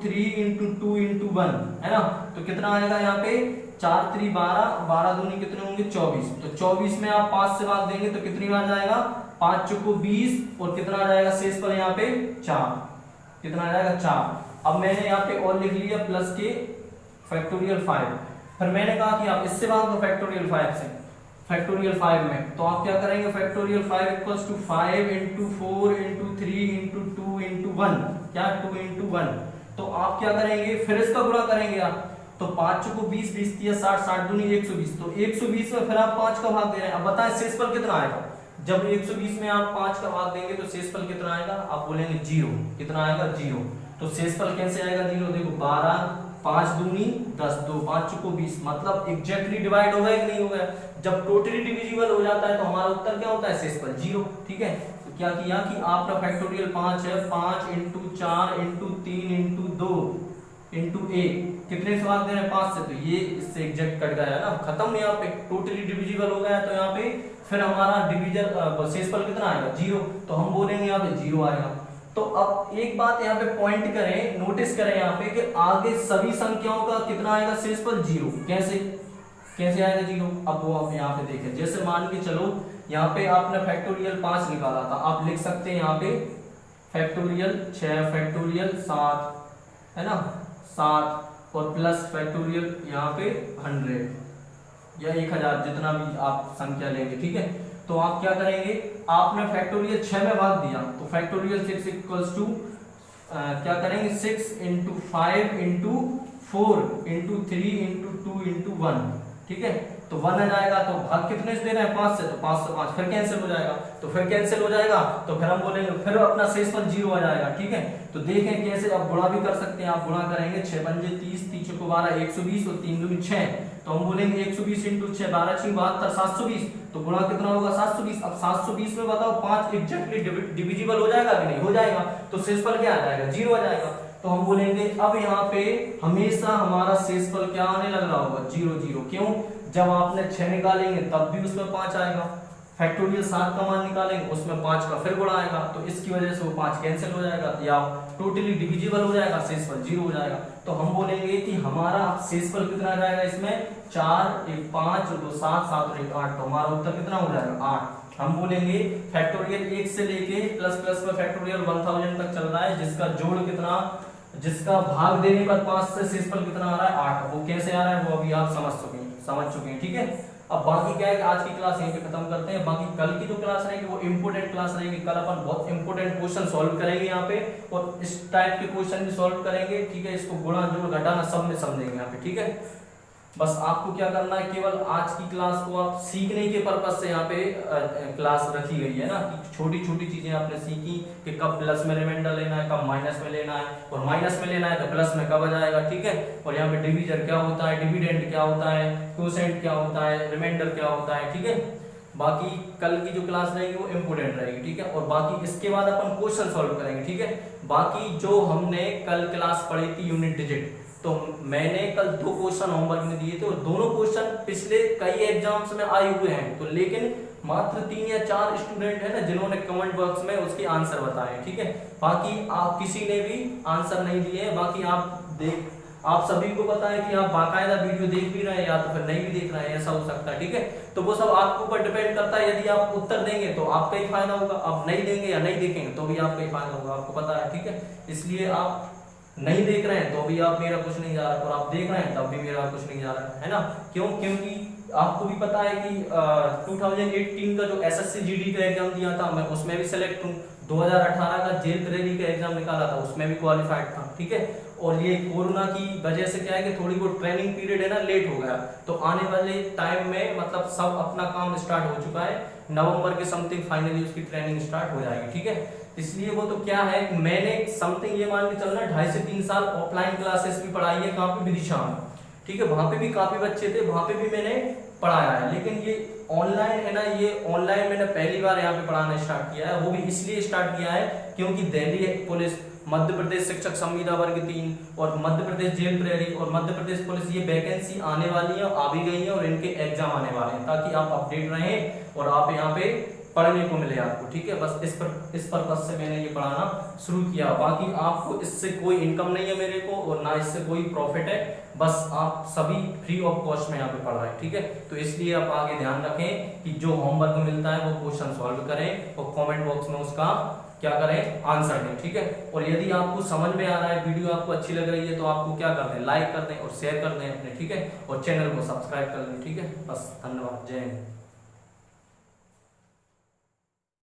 3 × 2 × 1, है ना। तो कितना आएगा यहाँ पे 4 3 12 12 दूनी कितने होंगे 24, तो 24 में आप 5 से भाग देंगे तो कितनी बार जाएगा 5 चौको 20, और कितना आ जाएगा शेषफल यहाँ पे 4, कितना आ जाएगा 4। अब मैंने यहाँ पे और लिख लिया प्लस के फैक्टोरियल 5, फिर मैंने कहा कि आप इससे भाग दो फैक्टोरियल 5 से, फैक्टोरियल 5 में, तो आप क्या करेंगे, factorial 5 equals to 5 into 4 into 3 into 2 into 1, क्या 2 इंटू 1, तो आप क्या करेंगे, फिर इसका गुणा करेंगे आप, तो 5 को 20, 20 दिया 60, 60 दूनी 120, तो 120 में फिर आप 5 का भाग दे रहे हैं। अब बताएं शेषफल कितना आएगा, जब 120 में आप 5 का भाग देंगे तो शेषफल कितना आएगा, आप बोलेंगे 0, कितना आएगा 0, तो शेषफल कैसे आएगा 0, देखो 12, 5 दूनी 10, 2 5 को 20, मतलब एग्जैक्टली डिवाइड हो गया कि नहीं हो गया, जब टोटली डिविजिबल हो जाता है तो हमारा उत्तर क्या होता है, शेषफल 0, ठीक है। तो क्या किया कि आपका फैक्टोरियल 5 है, 5 इंटू 4 इंटू 3 इंटू 2 इंटू 1, कितने से भाग दे रहे हैं 5 से, तो ये इससे एग्जैक्ट कट गया ना, खत्म, यहाँ पे टोटली डिविजिबल हो गया, तो यहाँ पे फिर हमारा डिविजन शेषफल कितना आएगा 0, तो हम बोलेंगे यहाँ पे 0 आएगा। तो अब एक बात यहाँ पे पॉइंट करें, नोटिस करें यहाँ पे कि आगे सभी संख्याओं का कितना आएगा शेषफल 0, कैसे आएगा 0, अब वो आप यहाँ पे देखें, जैसे मान के चलो यहाँ पे आपने फैक्टोरियल 5 निकाला था, आप लिख सकते हैं यहाँ पे फैक्टोरियल 6 फैक्टोरियल 7, है ना 7 और प्लस फैक्टोरियल यहाँ पे 100 या 1000, जितना भी आप संख्या लेंगे, ठीक है। तो आप क्या करेंगे, आपने फैक्टोरियल 6 में भाग दिया, तो फैक्टोरियल 6 इक्वल्स टू क्या करेंगे 6 into 5 into 4 into 3 into 2 into 1, ठीक है, तो 1 आ जाएगा, तो भाग कितने से दे रहे हैं 5 से, तो 5 से 5 फिर कैंसिल हो जाएगा, तो फिर कैंसिल हो जाएगा, तो फिर हम बोलेंगे फिर अपना शेषफल 0 आ जाएगा, ठीक है। तो देखें कैसे आप गुणा भी कर सकते हैं, आप गुणा करेंगे 6 पंजे 30, 3 चौको 12, 120 और 3 दूनी 6, तो हम बोलेंगे 120 इंटू 6, 12 6 72, 720, तो गुणा कितना होगा 720। अब 720 में बताओ 5 एग्जैक्टली डिविजिबल हो जाएगा कि नहीं, हो जाएगा, तो शेषफल क्या आ जाएगा 0 आ जाएगा। तो हम बोलेंगे अब यहाँ पे हमेशा हमारा शेषफल क्या आने लग रहा होगा 0 0, क्यों, जब आपने 6 निकालेंगे तब भी उसमें 5 आएगा, फैक्टोरियल 7 का मान निकालेंगे उसमें 5 का फिर गुणा आएगा, तो इसकी वजह से वो 5 कैंसिल हो जाएगा या टोटली डिविजिबल हो जाएगा, शेषफल 0 हो जाएगा। तो हम बोलेंगे कि हमारा शेषफल कितना आ जाएगा इसमें 4 1 5 2 7 7 और 1 8, तो हमारा उत्तर कितना हो जाएगा 8। हम बोलेंगे फैक्टोरियल 1 से लेके प्लस प्लस में फैक्टोरियल 1000 तक चल रहा है, जिसका जोड़ कितना, जिसका भाग देने पर 5 से शेषफल कितना आ रहा है 8, वो कैसे आ रहा है वो अभी आप समझ चुके हैं, ठीक है। अब बाकी क्या है कि आज की क्लास यहीं पे खत्म करते हैं, बाकी कल की जो क्लास रहेगी वो इंपोर्टेंट क्लास रहेगी, कल अपन बहुत इंपोर्टेंट क्वेश्चन सॉल्व करेंगे यहाँ पे, और इस टाइप के क्वेश्चन भी सॉल्व करेंगे, ठीक है, इसको गुणा जोड़ घटाना सब में समझेंगे यहाँ पे, ठीक है। बस आपको क्या करना है, केवल आज की क्लास को आप सीखने के पर्पज से यहाँ पे क्लास रखी गई है ना, कि छोटी छोटी चीजें आपने सीखी कि कब प्लस में रिमाइंडर लेना है, कब माइनस में लेना है, और माइनस में लेना है तो प्लस में कब आ जाएगा, ठीक है। और यहाँ पे डिवीजर क्या होता है, डिविडेंड क्या होता है, क्वोशेंट क्या होता है, रिमाइंडर क्या होता है, ठीक है। बाकी कल की जो क्लास रहेगी वो इम्पोर्टेंट रहेगी, ठीक है। और बाकी इसके बाद अपन क्वेश्चन सॉल्व करेंगे, ठीक है। बाकी जो हमने कल क्लास पढ़ी थी यूनिट डिजिट, तो मैंने कल 2 क्वेश्चन होमवर्क में दिए थे, और दोनों क्वेश्चन पिछले कई एग्जाम्स में आए हुए हैं, तो लेकिन मात्र 3 या 4 स्टूडेंट है ना जिन्होंने कमेंट बॉक्स में उसके आंसर बताए, ठीक है। बाकी आप किसी ने भी आंसर नहीं दिए, बाकी आप सभी को पता है कि आप बाकायदा वीडियो देख भी रहे हैं या तो फिर नहीं भी देख रहे हैं, ऐसा हो सकता है, ठीक है। तो वो सब आपके ऊपर डिपेंड करता है, यदि आप उत्तर देंगे तो आपका ही फायदा होगा, आप नहीं देंगे या नहीं देखेंगे तो भी आपका ही फायदा होगा, आपको पता है, ठीक है। इसलिए आप नहीं देख रहे हैं तो भी आप मेरा कुछ नहीं जा रहा, और आप देख रहे हैं तब भी मेरा कुछ नहीं जा रहा है ना, क्यों, क्योंकि आपको भी पता है कि 2018 का जो एसएससी जीडी का एग्जाम दिया था मैं उसमें भी सिलेक्ट हूँ, 2018 का जेल प्रेरी का एग्जाम निकाला था उसमें भी क्वालिफाइड था, ठीक है। और ये कोरोना की वजह से क्या है कि थोड़ी बहुत ट्रेनिंग पीरियड है ना लेट हो गया, तो आने वाले टाइम में मतलब सब अपना काम स्टार्ट हो चुका है, नवंबर के समथिंग फाइनली उसकी ट्रेनिंग स्टार्ट हो जाएगी, ठीक है। इसलिए वो तो क्या है, मैंने समथिंग ये मान के चलना 2.5 से 3 साल ऑफलाइन क्लासेस भी पढ़ाई है, कहाँ पे विदिशा में, ठीक है, वहां पे भी काफी बच्चे थे, वहां पे भी मैंने पढ़ाया है। लेकिन ये ऑनलाइन है ना, ये ऑनलाइन मैंने पहली बार यहाँ पे पढ़ाना स्टार्ट किया है, वो भी इसलिए स्टार्ट किया है क्योंकि दिल्ली पुलिस, मध्य प्रदेश शिक्षक संविदा वर्ग 3 और मध्य प्रदेश जेल प्रहरी और मध्य प्रदेश पुलिस, ये वैकेंसी आने वाली है, आ भी गई है, और इनके एग्जाम आने वाले हैं, ताकि आप अपडेट रहें और आप यहाँ पे पढ़ने को मिले आपको, ठीक है। बस इस पर्पज से मैंने ये पढ़ाना शुरू किया, बाकी आपको इससे कोई इनकम नहीं है मेरे को, और ना इससे कोई प्रॉफिट है, बस आप सभी फ्री ऑफ कॉस्ट में यहाँ पे पढ़ रहे हैं, ठीक है। तो इसलिए आप आगे ध्यान रखें कि जो होमवर्क मिलता है वो क्वेश्चन सॉल्व करें और कमेंट बॉक्स में उसका क्या करें, आंसर दें, ठीक है। और यदि आपको समझ में आ रहा है, वीडियो आपको अच्छी लग रही है, तो आपको क्या कर दें, लाइक कर दें और शेयर कर दें अपने, ठीक है, और चैनल को सब्सक्राइब कर लें, ठीक है। बस धन्यवाद, जय हिंद।